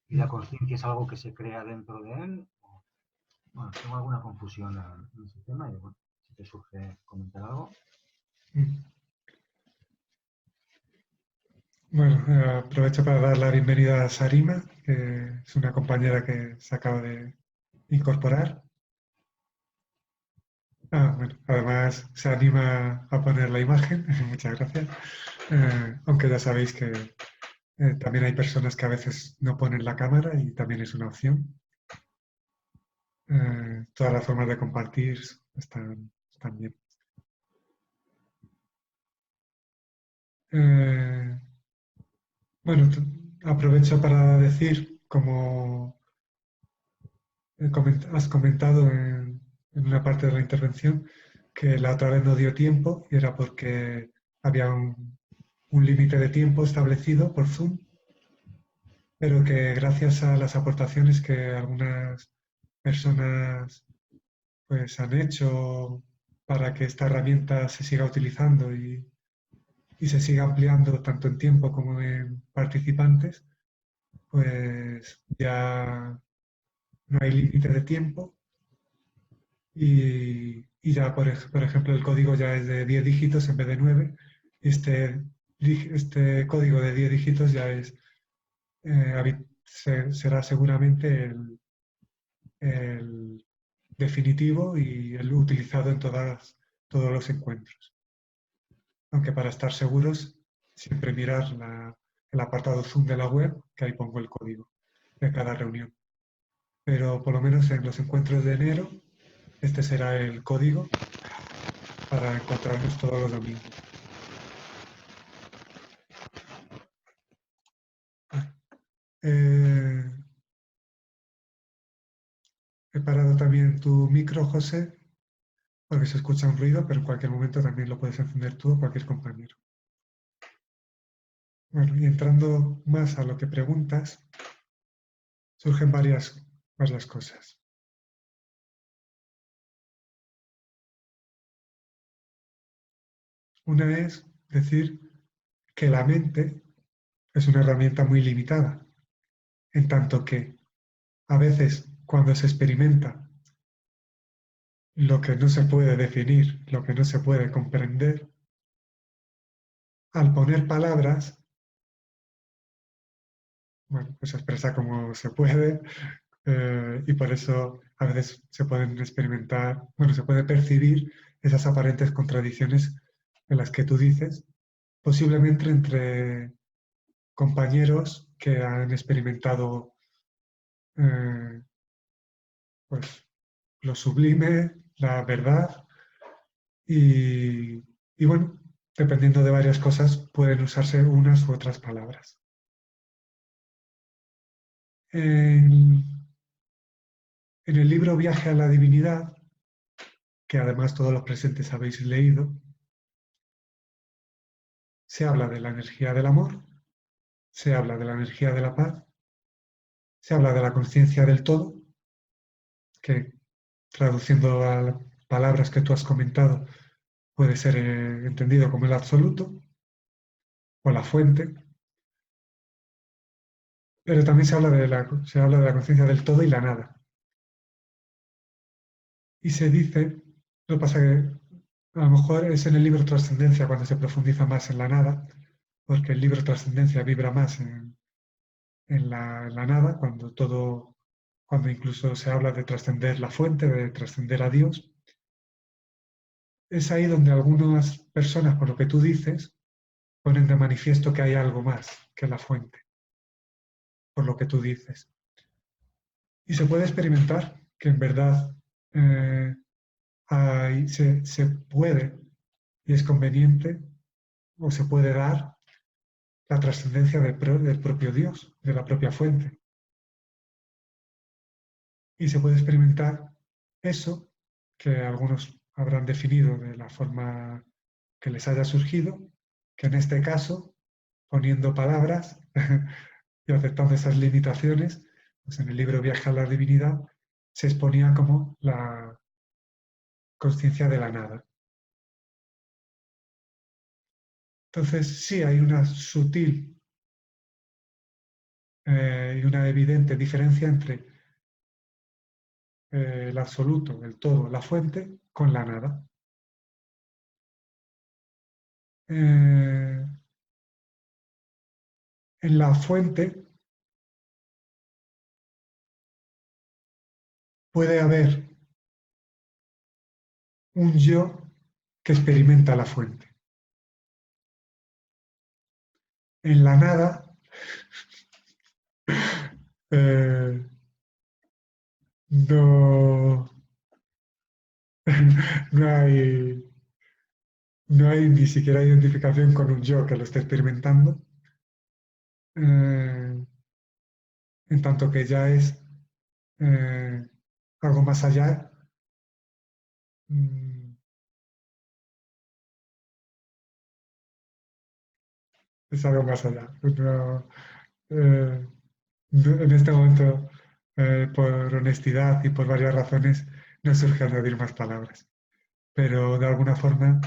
¿Y la conciencia es algo que se crea dentro de él? Bueno, tengo alguna confusión en ese tema y bueno, si te surge comentar algo. Bueno, aprovecho para dar la bienvenida a Sarima, que es una compañera que se acaba de incorporar. Bueno, además se anima a poner la imagen, muchas gracias. Aunque ya sabéis que también hay personas que a veces no ponen la cámara y también es una opción. Todas las formas de compartir están bien. Bueno, aprovecho para decir, como has comentado en una parte de la intervención, que la otra vez no dio tiempo y era porque había un límite de tiempo establecido por Zoom, pero que gracias a las aportaciones que algunas personas pues han hecho para que esta herramienta se siga utilizando y se siga ampliando tanto en tiempo como en participantes, pues ya no hay límite de tiempo y ya, por ejemplo, el código ya es de 10 dígitos en vez de 9. Y este código de 10 dígitos ya es, será seguramente el definitivo y el utilizado en todos los encuentros. Aunque para estar seguros, siempre mirar el apartado Zoom de la web, que ahí pongo el código de cada reunión. Pero por lo menos en los encuentros de enero, este será el código para encontrarnos todos los domingos. Eh, he parado también tu micro, José, porque se escucha un ruido, pero en cualquier momento también lo puedes encender tú o cualquier compañero. Bueno, y entrando más a lo que preguntas, surgen varias cosas. Una es decir que la mente es una herramienta muy limitada, en tanto que a veces cuando se experimenta lo que no se puede definir, lo que no se puede comprender, al poner palabras, bueno, pues se expresa como se puede y por eso a veces se pueden experimentar, bueno, se puede percibir esas aparentes contradicciones en las que tú dices, posiblemente entre compañeros que han experimentado eh, pues, lo sublime, la verdad y bueno, dependiendo de varias cosas pueden usarse unas u otras palabras. En, en el libro Viaje a la Divinidad, que además todos los presentes habéis leído, se habla de la energía del amor, se habla de la energía de la paz, se habla de la conciencia del todo, que traduciendo a palabras que tú has comentado, puede ser entendido como el absoluto o la fuente, pero también se habla de la conciencia del todo y la nada. Y se dice, lo que pasa que a lo mejor es en el libro Trascendencia cuando se profundiza más en la nada, porque el libro Trascendencia vibra más en la nada, cuando incluso se habla de trascender la fuente, de trascender a Dios. Es ahí donde algunas personas, por lo que tú dices, ponen de manifiesto que hay algo más que la fuente, por lo que tú dices. Y se puede experimentar que en verdad se puede y es conveniente o se puede dar la trascendencia del propio Dios, de la propia fuente. Y se puede experimentar eso que algunos habrán definido de la forma que les haya surgido, que en este caso, poniendo palabras y aceptando esas limitaciones, pues en el libro Viaje a la Divinidad se exponía como la conciencia de la nada. Entonces, sí, hay una sutil y una evidente diferencia entre el absoluto, el todo, la fuente, con la nada. En la fuente puede haber un yo que experimenta la fuente. En la nada eh, no, no no hay ni siquiera identificación con un yo que lo esté experimentando, eh, en tanto que ya es eh, algo más allá. mm, es algo más allá. No, en este momento, por honestidad y por varias razones, no surge añadir más palabras, pero de alguna forma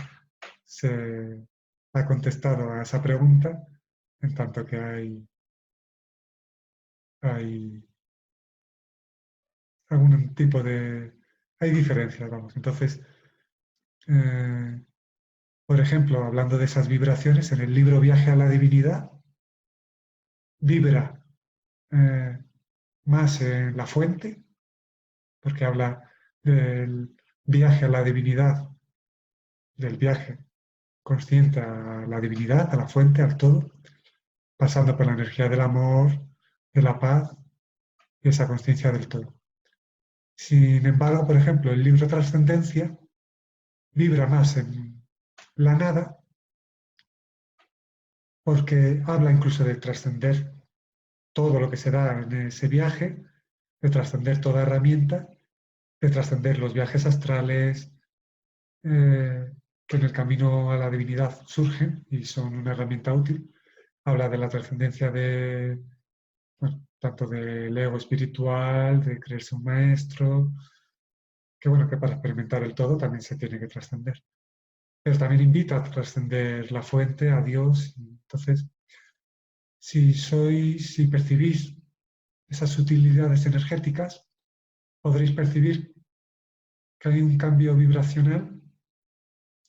se ha contestado a esa pregunta, en tanto que hay algún tipo de... hay diferencias, vamos. Entonces, eh, por ejemplo, hablando de esas vibraciones, en el libro Viaje a la Divinidad, vibra más en la fuente, porque habla del viaje a la divinidad, del viaje consciente a la divinidad, a la fuente, al todo, pasando por la energía del amor, de la paz y esa conciencia del todo. Sin embargo, por ejemplo, el libro Trascendencia vibra más en la nada porque habla incluso de trascender todo lo que se da en ese viaje, de trascender toda herramienta, de trascender los viajes astrales, que en el camino a la divinidad surgen y son una herramienta útil. Habla de la trascendencia de, bueno, tanto del ego espiritual, de creerse un maestro, que bueno, que para experimentar el todo también se tiene que trascender. Pero también invita a trascender la fuente, a Dios. Entonces, si percibís esas sutilidades energéticas, podréis percibir que hay un cambio vibracional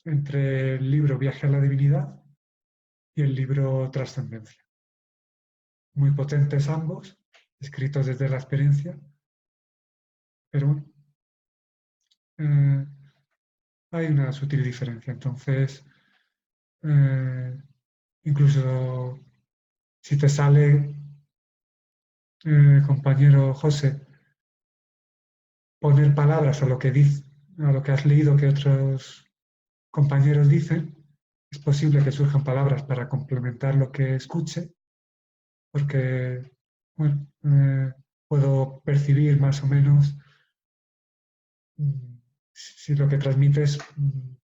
entre el libro Viaje a la Divinidad y el libro Trascendencia. Muy potentes ambos, escritos desde la experiencia, pero bueno, hay una sutil diferencia. Entonces, incluso si te sale, compañero José, poner palabras a lo que a lo que has leído que otros compañeros dicen, es posible que surjan palabras para complementar lo que escuche, porque bueno, puedo percibir más o menos si lo que transmites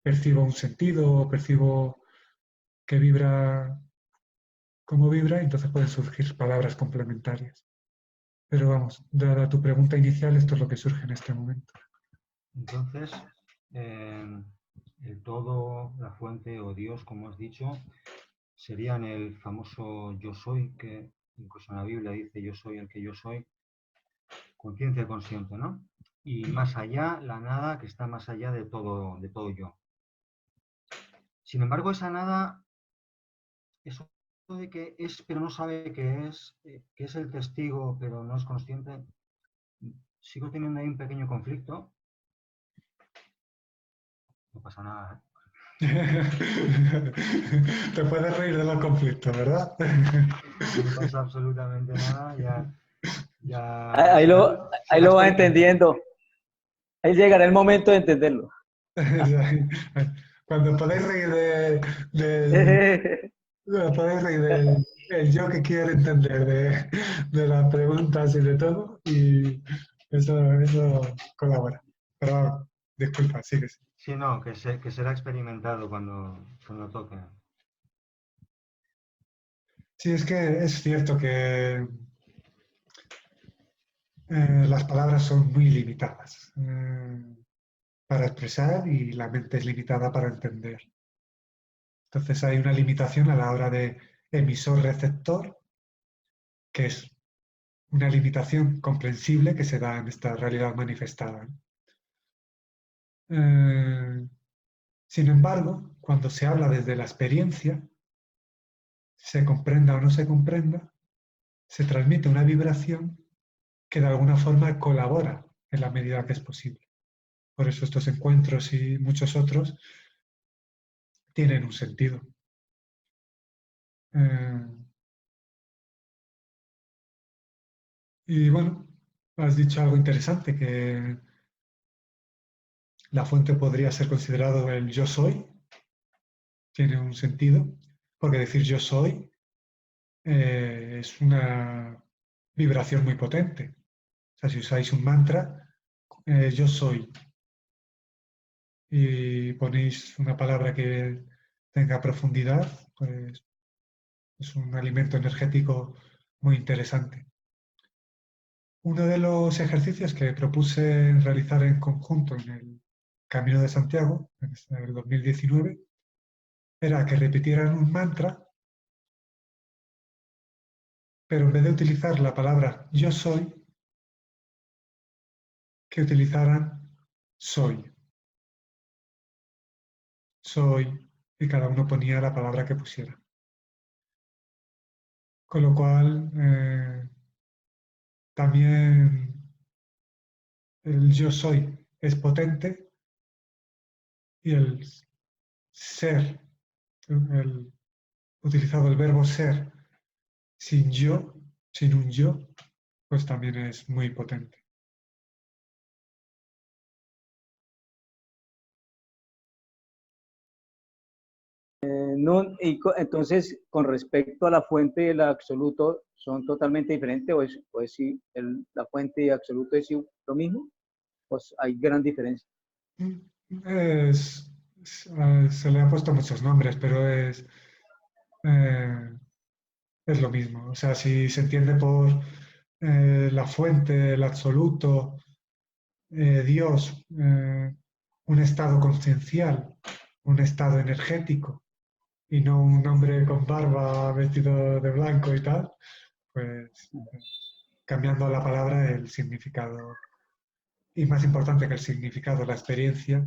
percibo un sentido o percibo que vibra como vibra, entonces pueden surgir palabras complementarias. Pero vamos, dada tu pregunta inicial, esto es lo que surge en este momento. Entonces, el todo, la fuente o Dios, como has dicho, serían el famoso yo soy, que incluso en la Biblia dice yo soy el que yo soy, conciencia consciente, ¿no? Y más allá, la nada que está más allá de todo yo. Sin embargo, esa nada, eso de que es pero no sabe que es el testigo pero no es consciente, sigo teniendo ahí un pequeño conflicto. No pasa nada, Te puedes reír de los conflictos, ¿verdad? no pasa absolutamente nada, ya Ahí lo, ahí será lo va experimental. entendiendo. Ahí llegará el momento de entenderlo. Cuando podéis reír podéis reír del yo que quiere entender de las preguntas y de todo, y eso colabora. Pero vamos, disculpa, sigue. Sí, no, que será experimentado cuando toque. Sí, es que es cierto que las palabras son muy limitadas para expresar y la mente es limitada para entender. Entonces hay una limitación a la hora de emisor-receptor, que es una limitación comprensible que se da en esta realidad manifestada. Sin embargo, cuando se habla desde la experiencia, se comprenda o no se comprenda, se transmite una vibración que de alguna forma colabora en la medida que es posible. Por eso estos encuentros y muchos otros tienen un sentido. Y bueno, has dicho algo interesante, que la fuente podría ser considerado el yo soy, tiene un sentido, porque decir yo soy es una vibración muy potente. O sea, si usáis un mantra, yo soy, y ponéis una palabra que tenga profundidad, pues es un alimento energético muy interesante. Uno de los ejercicios que propuse realizar en conjunto en el Camino de Santiago, en el 2019, era que repitieran un mantra, pero en vez de utilizar la palabra yo soy, que utilizaran soy. Soy, y cada uno ponía la palabra que pusiera. Con lo cual, también el yo soy es potente y el ser, el utilizado el verbo ser sin yo, sin un yo, pues también es muy potente. No, entonces, con respecto a la fuente y el absoluto, ¿son totalmente diferentes o es si la fuente y absoluto es lo mismo? Pues hay gran diferencia. Es, se le ha puesto muchos nombres, pero eh, es lo mismo. O sea, si se entiende por la fuente, el absoluto, Dios, un estado consciencial, un estado energético, y no un hombre con barba vestido de blanco y tal, pues cambiando la palabra, el significado, y más importante que el significado, la experiencia,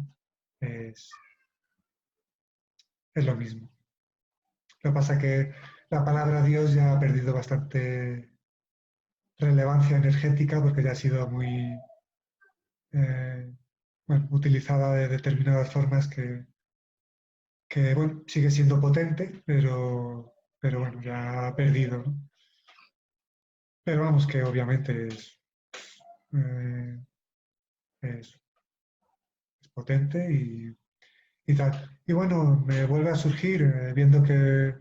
es, es lo mismo. Lo que pasa es que la palabra Dios ya ha perdido bastante relevancia energética porque ya ha sido muy bueno, utilizada de determinadas formas que bueno, sigue siendo potente, pero bueno, ya ha perdido, ¿no? Pero vamos, que obviamente eh, es, es potente y tal. Y bueno, me vuelve a surgir, viendo que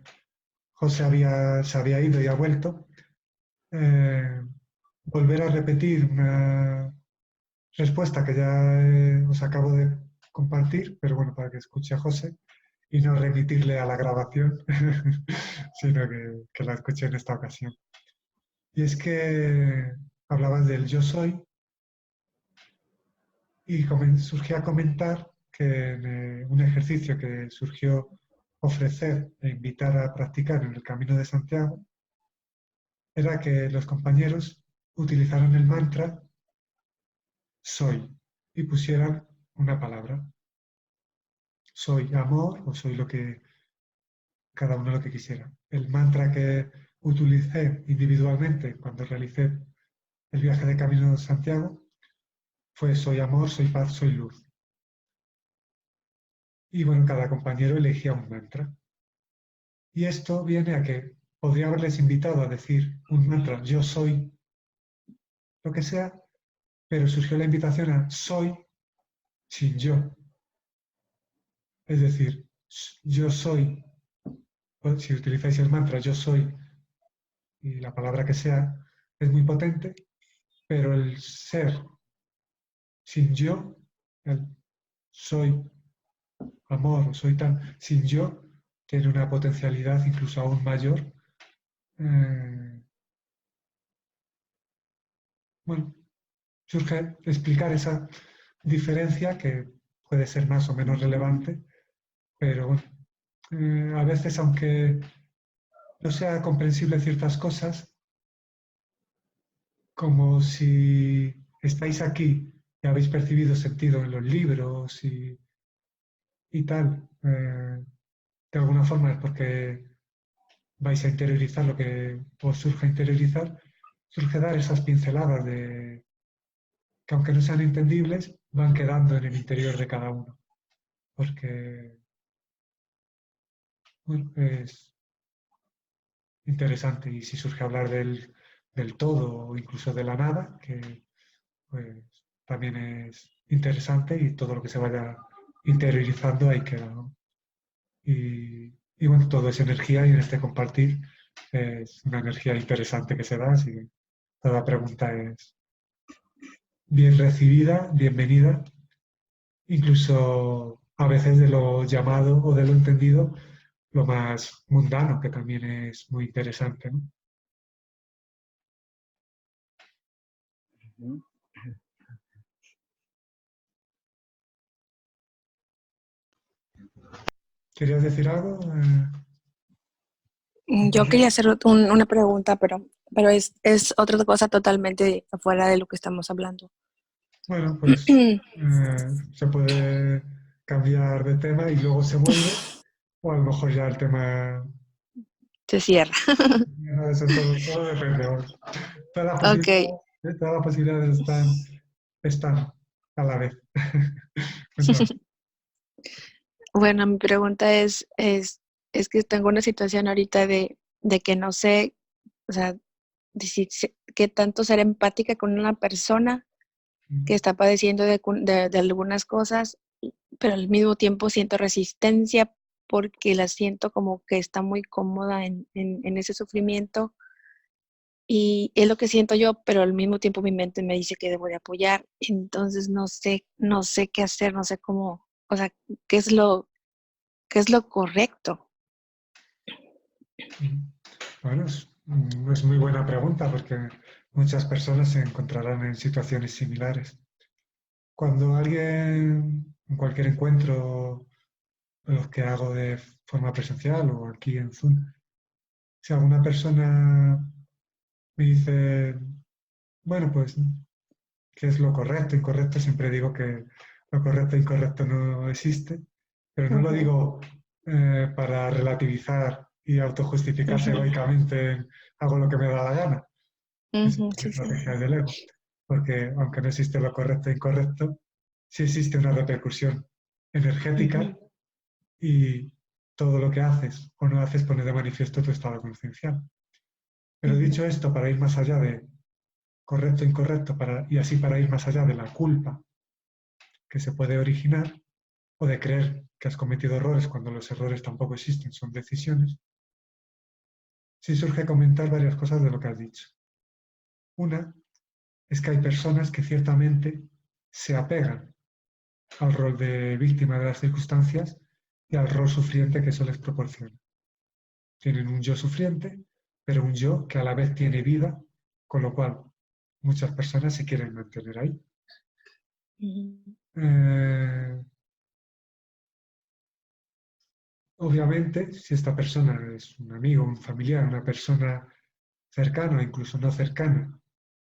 José se había ido y ha vuelto, eh, volver a repetir una respuesta que ya os acabo de compartir, pero bueno, para que escuche a José y no remitirle a la grabación, sino que la escuche en esta ocasión. Y es que hablabas del yo soy y surgía a comentar que en un ejercicio que surgió ofrecer e invitar a practicar en el Camino de Santiago era que los compañeros utilizaran el mantra soy y pusieran una palabra. Soy amor o soy lo que cada uno lo que quisiera. El mantra que utilicé individualmente cuando realicé el viaje de Camino de Santiago fue soy amor, soy paz, soy luz. Y bueno, cada compañero elegía un mantra. Y esto viene a que podría haberles invitado a decir un mantra, yo soy lo que sea, pero surgió la invitación a soy sin yo. Es decir, yo soy, si utilizáis el mantra yo soy y la palabra que sea, es muy potente, pero el ser sin yo, el soy amor, soy tal, sin yo, tiene una potencialidad incluso aún mayor. Eh, bueno, surge explicar esa diferencia que puede ser más o menos relevante, pero bueno, a veces aunque no sea comprensible ciertas cosas, como si estáis aquí y habéis percibido sentido en los libros y tal, de alguna forma es porque vais a interiorizar lo que os surge interiorizar, surge dar esas pinceladas de que aunque no sean entendibles, van quedando en el interior de cada uno. Porque bueno, es interesante y si surge hablar del todo o incluso de la nada, que pues también es interesante y todo lo que se vaya interiorizando ahí queda, ¿no? Y bueno, todo es energía y en este compartir es una energía interesante que se da, así que toda pregunta es bien recibida, bienvenida, incluso a veces de lo llamado o de lo entendido, lo más mundano, que también es muy interesante, ¿no? Ujú. ¿Querías decir algo? Yo quería hacer una pregunta, pero es otra cosa totalmente afuera de lo que estamos hablando. Bueno, pues se puede cambiar de tema y luego se vuelve, o a lo mejor ya el tema, Se cierra. no, eso todo depende. Vamos. Ok. Todas las posibilidades están a la vez. Cuéntame. Bueno, mi pregunta es que tengo una situación ahorita de que no sé, o sea, qué tanto ser empática con una persona que está padeciendo de algunas cosas, pero al mismo tiempo siento resistencia porque la siento como que está muy cómoda en ese sufrimiento y es lo que siento yo, pero al mismo tiempo mi mente me dice que debo de apoyar, entonces no sé qué hacer, no sé cómo, o sea, qué qué es lo correcto. Bueno, es muy buena pregunta porque muchas personas se encontrarán en situaciones similares. Cuando alguien, en cualquier encuentro, los que hago de forma presencial o aquí en Zoom, si alguna persona me dice, bueno, pues, ¿qué es lo correcto? Incorrecto, siempre digo que lo correcto e incorrecto no existe, pero no lo Ujú, digo para relativizar y autojustificarse ujú, egoicamente en hago lo que me da la gana. Esa ujú, es la sí, sí. estrategia del ego. Porque aunque no existe lo correcto e incorrecto, sí existe una repercusión energética Ujú, y todo lo que haces o no haces pone de manifiesto tu estado conciencial. Pero ujú, dicho esto, para ir más allá de correcto e incorrecto y así para ir más allá de la culpa que se puede originar o de creer que has cometido errores cuando los errores tampoco existen, son decisiones, sí surge comentar varias cosas de lo que has dicho. Una es que hay personas que ciertamente se apegan al rol de víctima de las circunstancias y al rol sufriente que eso les proporciona. Tienen un yo sufriente, pero un yo que a la vez tiene vida, con lo cual muchas personas se quieren mantener ahí. ujú, Eh, Obviamente, si esta persona es un amigo, un familiar, una persona cercana o incluso no cercana,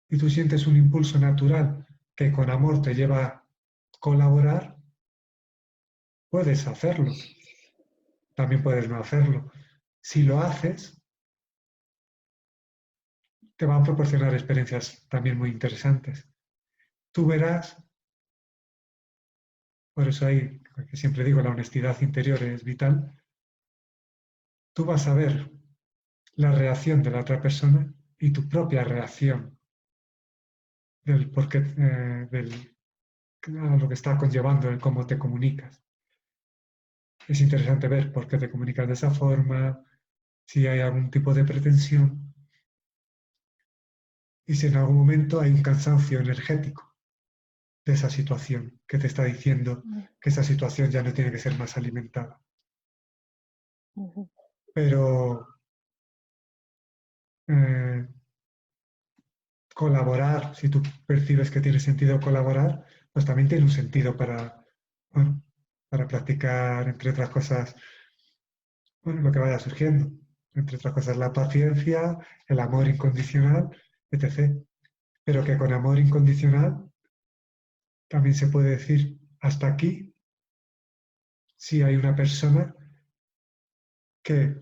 y tú sientes un impulso natural que con amor te lleva a colaborar, puedes hacerlo. También puedes no hacerlo. Si lo haces, te va a proporcionar experiencias también muy interesantes. Tú verás, por eso ahí, que siempre digo, la honestidad interior es vital, tú vas a ver la reacción de la otra persona y tu propia reacción del por qué, a lo que está conllevando el cómo te comunicas. Es interesante ver por qué te comunicas de esa forma, si hay algún tipo de pretensión y si en algún momento hay un cansancio energético de esa situación que te está diciendo que esa situación ya no tiene que ser más alimentada. ujú, Pero eh, colaborar, si tú percibes que tiene sentido colaborar, pues también tiene un sentido para, bueno, para practicar, entre otras cosas, bueno, lo que vaya surgiendo. Entre otras cosas, la paciencia, el amor incondicional, etc. Pero que con amor incondicional también se puede decir hasta aquí si hay una persona que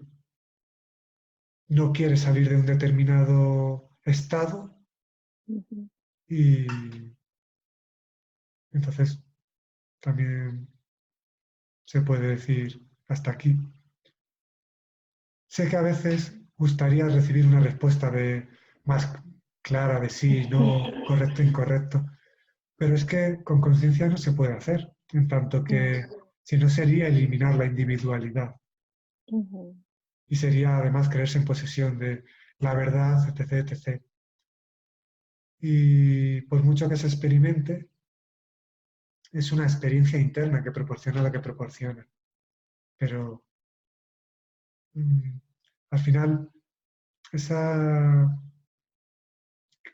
no quiere salir de un determinado estado ujú, y entonces también se puede decir hasta aquí. Sé que a veces gustaría recibir una respuesta más clara de sí, no, correcto, incorrecto, pero es que con conciencia no se puede hacer, en tanto que si no sería eliminar la individualidad ujú, y sería además creerse en posesión de la verdad, etc., etc. Y por mucho que se experimente, es una experiencia interna que proporciona lo que proporciona, pero mm, al final esa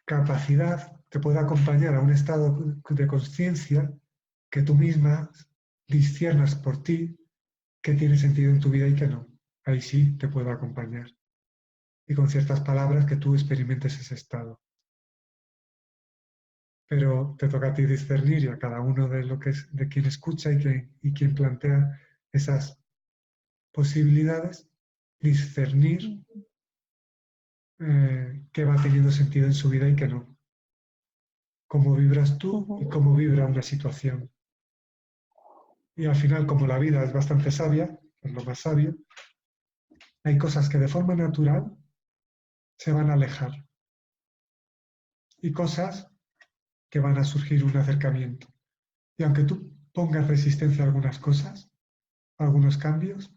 capacidad te puede acompañar a un estado de conciencia que tú misma disciernas por ti qué tiene sentido en tu vida y qué no. Ahí sí te puedo acompañar. Y con ciertas palabras que tú experimentes ese estado. Pero te toca a ti discernir y a cada uno de lo que es, de quien escucha y quien plantea esas posibilidades, discernir qué va teniendo sentido en su vida y qué no. Cómo vibras tú y cómo vibra una situación. Y al final, como la vida es bastante sabia, es lo más sabio, hay cosas que de forma natural se van a alejar y cosas que van a surgir un acercamiento. Y aunque tú pongas resistencia a algunas cosas, a algunos cambios,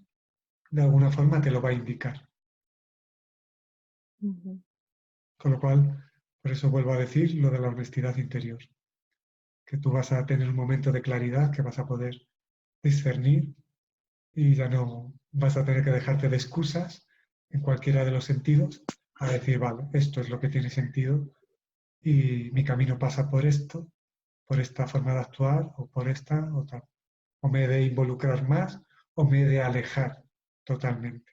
de alguna forma te lo va a indicar. Con lo cual, por eso vuelvo a decir lo de la honestidad interior, que tú vas a tener un momento de claridad, que vas a poder discernir y ya no vas a tener que dejarte de excusas en cualquiera de los sentidos a decir, vale, esto es lo que tiene sentido y mi camino pasa por esto, por esta forma de actuar o por esta o tal. O me he de involucrar más o me he de alejar totalmente.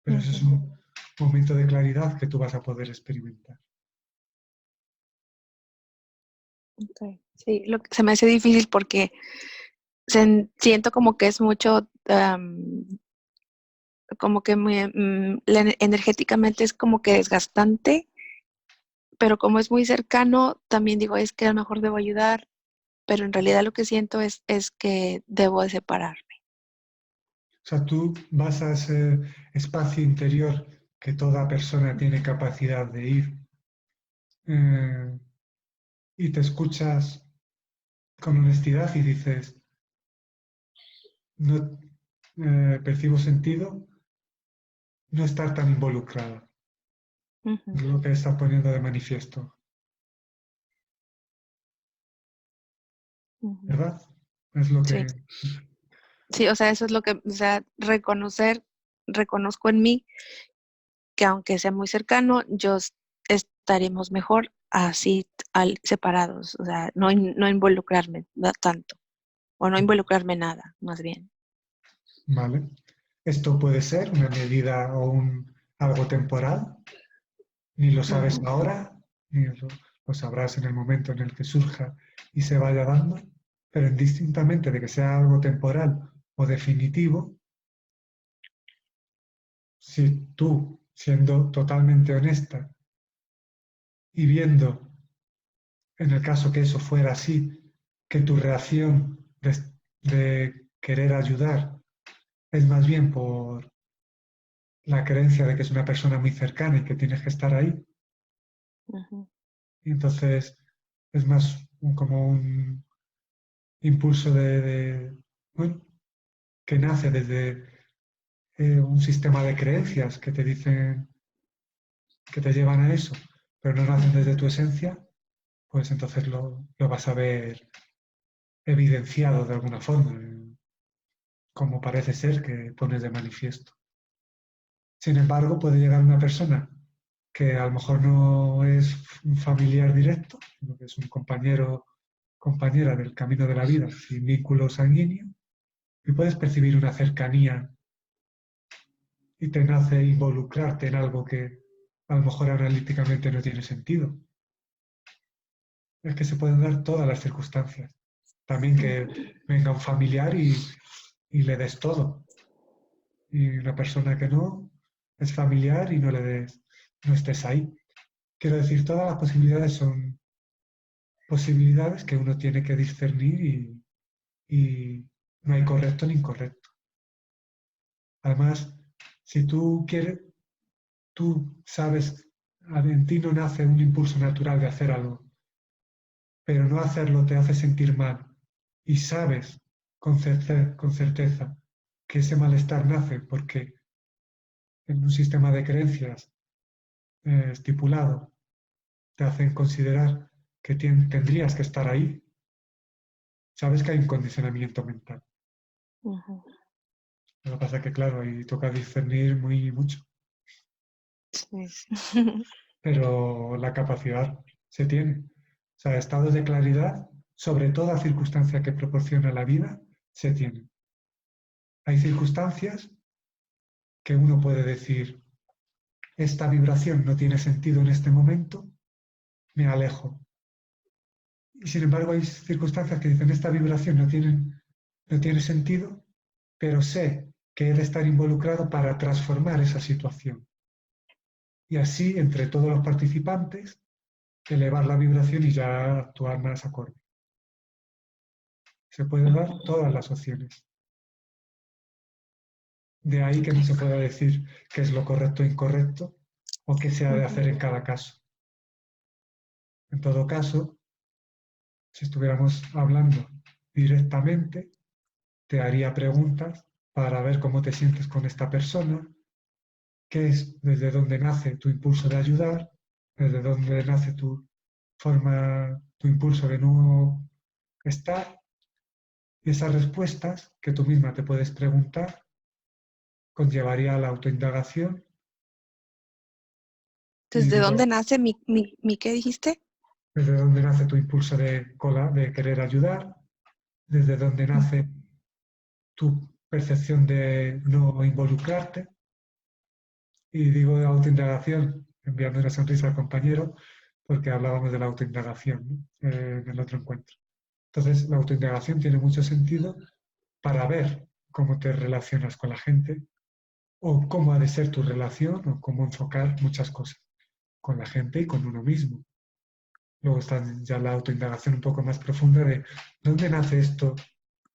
Pero eso es un momento de claridad que tú vas a poder experimentar. Okay. Sí, se me hace difícil porque siento como que es mucho, como que energéticamente es como que desgastante, pero como es muy cercano, también digo, es que a lo mejor debo ayudar, pero en realidad lo que siento es que debo de separarme. O sea, tú vas a ese espacio interior que toda persona tiene capacidad de ir y te escuchas con honestidad y dices, no percibo sentido no estar tan involucrada. Es lo que estás poniendo de manifiesto, ¿verdad? Es lo Sí, que... sí, o sea, eso es lo que, o sea, reconozco en mí que aunque sea muy cercano, estaremos mejor así separados, o sea, no involucrarme tanto, o no involucrarme nada, más bien. Vale. Esto puede ser una medida o algo temporal, ni lo sabes ahora, ni lo sabrás en el momento en el que surja y se vaya dando, pero indistintamente de que sea algo temporal o definitivo, si tú, siendo totalmente honesta y viendo, en el caso que eso fuera así, que tu reacción de querer ayudar es más bien por la creencia de que es una persona muy cercana y que tienes que estar ahí, y entonces es más como un impulso bueno, que nace desde un sistema de creencias que te dicen, que te llevan a eso, pero no nacen desde tu esencia, pues entonces lo vas a ver evidenciado de alguna forma, como parece ser que pones de manifiesto. Sin embargo, puede llegar una persona que a lo mejor no es un familiar directo, sino que es un compañero, compañera del camino de la vida, sin vínculo sanguíneo, y puedes percibir una cercanía y te nace involucrarte en algo que a lo mejor analíticamente no tiene sentido. Es que se pueden dar todas las circunstancias. También que venga un familiar y le des todo. Y una persona que no es familiar y no estés ahí. Quiero decir, todas las posibilidades son posibilidades que uno tiene que discernir y no hay correcto ni incorrecto. Además, si tú quieres, tú sabes, en ti no nace un impulso natural de hacer algo, pero no hacerlo te hace sentir mal y sabes con certeza que ese malestar nace porque en un sistema de creencias estipulado te hacen considerar que tendrías que estar ahí, sabes que hay un condicionamiento mental. Lo que pasa es que, claro, ahí toca discernir muy mucho. Sí. pero la capacidad se tiene. O sea, estados de claridad sobre toda circunstancia que proporciona la vida se tiene. Hay circunstancias que uno puede decir, esta vibración no tiene sentido en este momento, me alejo. Y sin embargo hay circunstancias que dicen, esta vibración no tiene sentido, pero sé que he de estar involucrado para transformar esa situación. Y así, entre todos los participantes, elevar la vibración y ya actuar más acorde. Se pueden dar todas las opciones. De ahí que no se pueda decir qué es lo correcto e incorrecto o qué se ha de hacer en cada caso. En todo caso, si estuviéramos hablando directamente, te haría preguntas para ver cómo te sientes con esta persona, qué es, desde dónde nace tu impulso de ayudar, desde dónde nace tu impulso de no estar, y esas respuestas que tú misma te puedes preguntar conllevaría a la autoindagación. ¿Desde dónde nace mi qué dijiste? Desde dónde nace tu impulso de querer ayudar, desde dónde nace tu percepción de no involucrarte. Y digo de autoindagación, enviando una sonrisa al compañero, porque hablábamos de la autoindagación, ¿no? En el otro encuentro. Entonces, la autoindagación tiene mucho sentido para ver cómo te relacionas con la gente o cómo ha de ser tu relación o cómo enfocar muchas cosas con la gente y con uno mismo. Luego está ya la autoindagación un poco más profunda de dónde nace esto,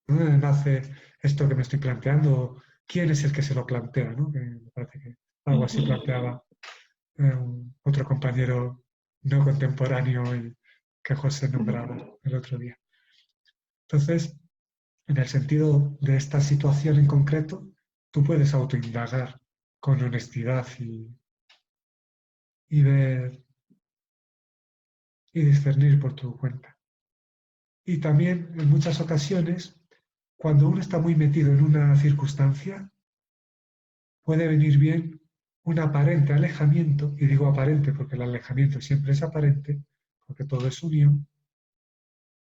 dónde nace esto que me estoy planteando, quién es el que se lo plantea, ¿no? Que me parece que algo así planteaba otro compañero no contemporáneo y que José nombraba el otro día. Entonces, en el sentido de esta situación en concreto, tú puedes autoindagar con honestidad y ver y discernir por tu cuenta. Y también en muchas ocasiones, cuando uno está muy metido en una circunstancia, puede venir bien un aparente alejamiento, y digo aparente porque el alejamiento siempre es aparente, porque todo es unión,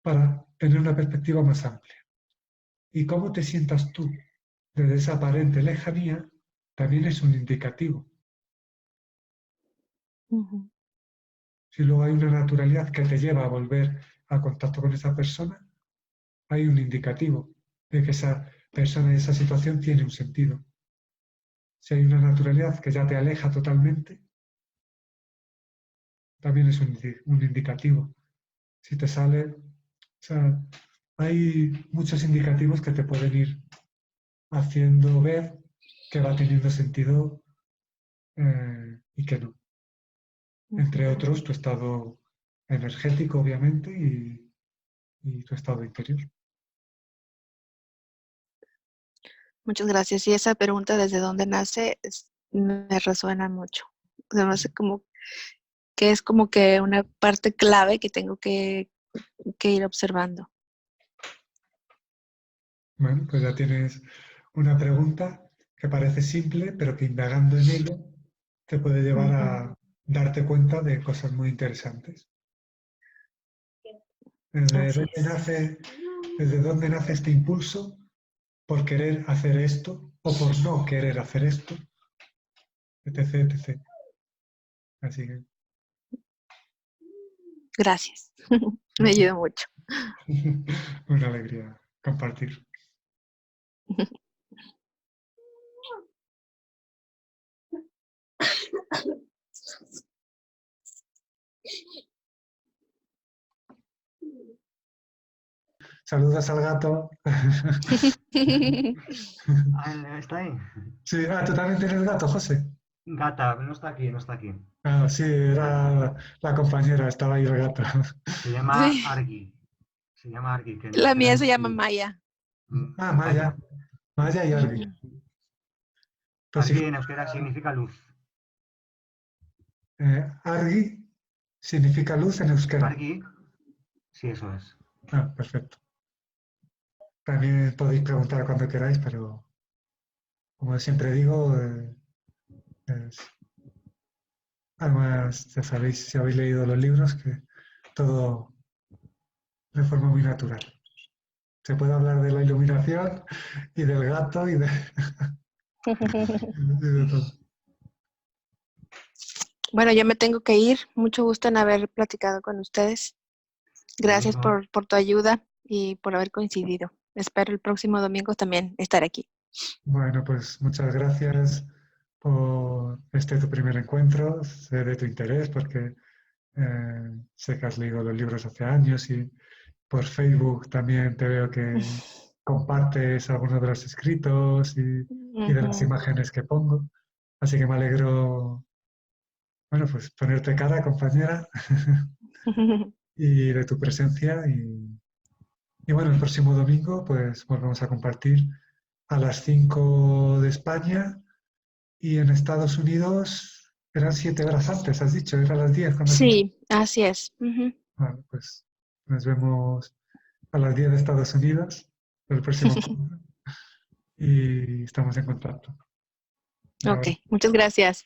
para tener una perspectiva más amplia. Y cómo te sientas tú desde esa aparente lejanía también es un indicativo. Si luego hay una naturalidad que te lleva a volver a contacto con esa persona, hay un indicativo de que esa persona y esa situación tiene un sentido. Si hay una naturalidad que ya te aleja totalmente, también es un indicativo. Si te sale, o sea, hay muchos indicativos que te pueden ir haciendo ver que va teniendo sentido y que no. Entre otros, tu estado energético, obviamente, y tu estado interior. Muchas gracias. Y esa pregunta, ¿desde dónde nace? Me resuena mucho. O sea, me hace como que es como que una parte clave que tengo que ir observando. Bueno, pues ya tienes una pregunta que parece simple, pero que indagando en ello te puede llevar a darte cuenta de cosas muy interesantes. ¿Desde dónde nace este impulso por querer hacer esto o por no querer hacer esto? Etc, etc. Así que... Gracias. Me ayuda mucho. Una alegría compartir. Saludas al gato. ¿Está ahí? Sí, tú también tienes gato, José. Gata, no está aquí, no está aquí. Ah, sí, era la compañera, estaba ahí el gato. Se llama Sí. Argi. Se llama Argi, que en La euskera mía se es llama luz. Maya. Maya. Maya y Argi. Pues sí, Argi en euskera significa luz. Argi significa luz en euskera. Argi, sí, eso es. Ah, perfecto. También podéis preguntar cuando queráis, pero como siempre digo, es Además, ya sabéis, si habéis leído los libros, que todo de forma muy natural. Se puede hablar de la iluminación y del gato y de, y de todo. Bueno, yo me tengo que ir. Mucho gusto en haber platicado con ustedes. Gracias Mismo. por tu ayuda y por haber coincidido. Espero el próximo domingo también estar aquí. Bueno, pues muchas gracias por este tu primer encuentro. Sé de tu interés porque sé que has leído los libros hace años y por Facebook también te veo que compartes algunos de los escritos y de las Ujú. imágenes que pongo. Así que me alegro, bueno, pues ponerte cara, compañera, y de tu presencia. Y bueno, el próximo domingo pues volvemos a compartir a las 5 de España y en Estados Unidos eran 7 horas antes, has dicho, eran las 10 cuando has dicho. Sí, así es. Ujú. Bueno, pues nos vemos a las 10 de Estados Unidos el próximo encuentro y estamos en contacto. Ok, Ahora. muchas gracias.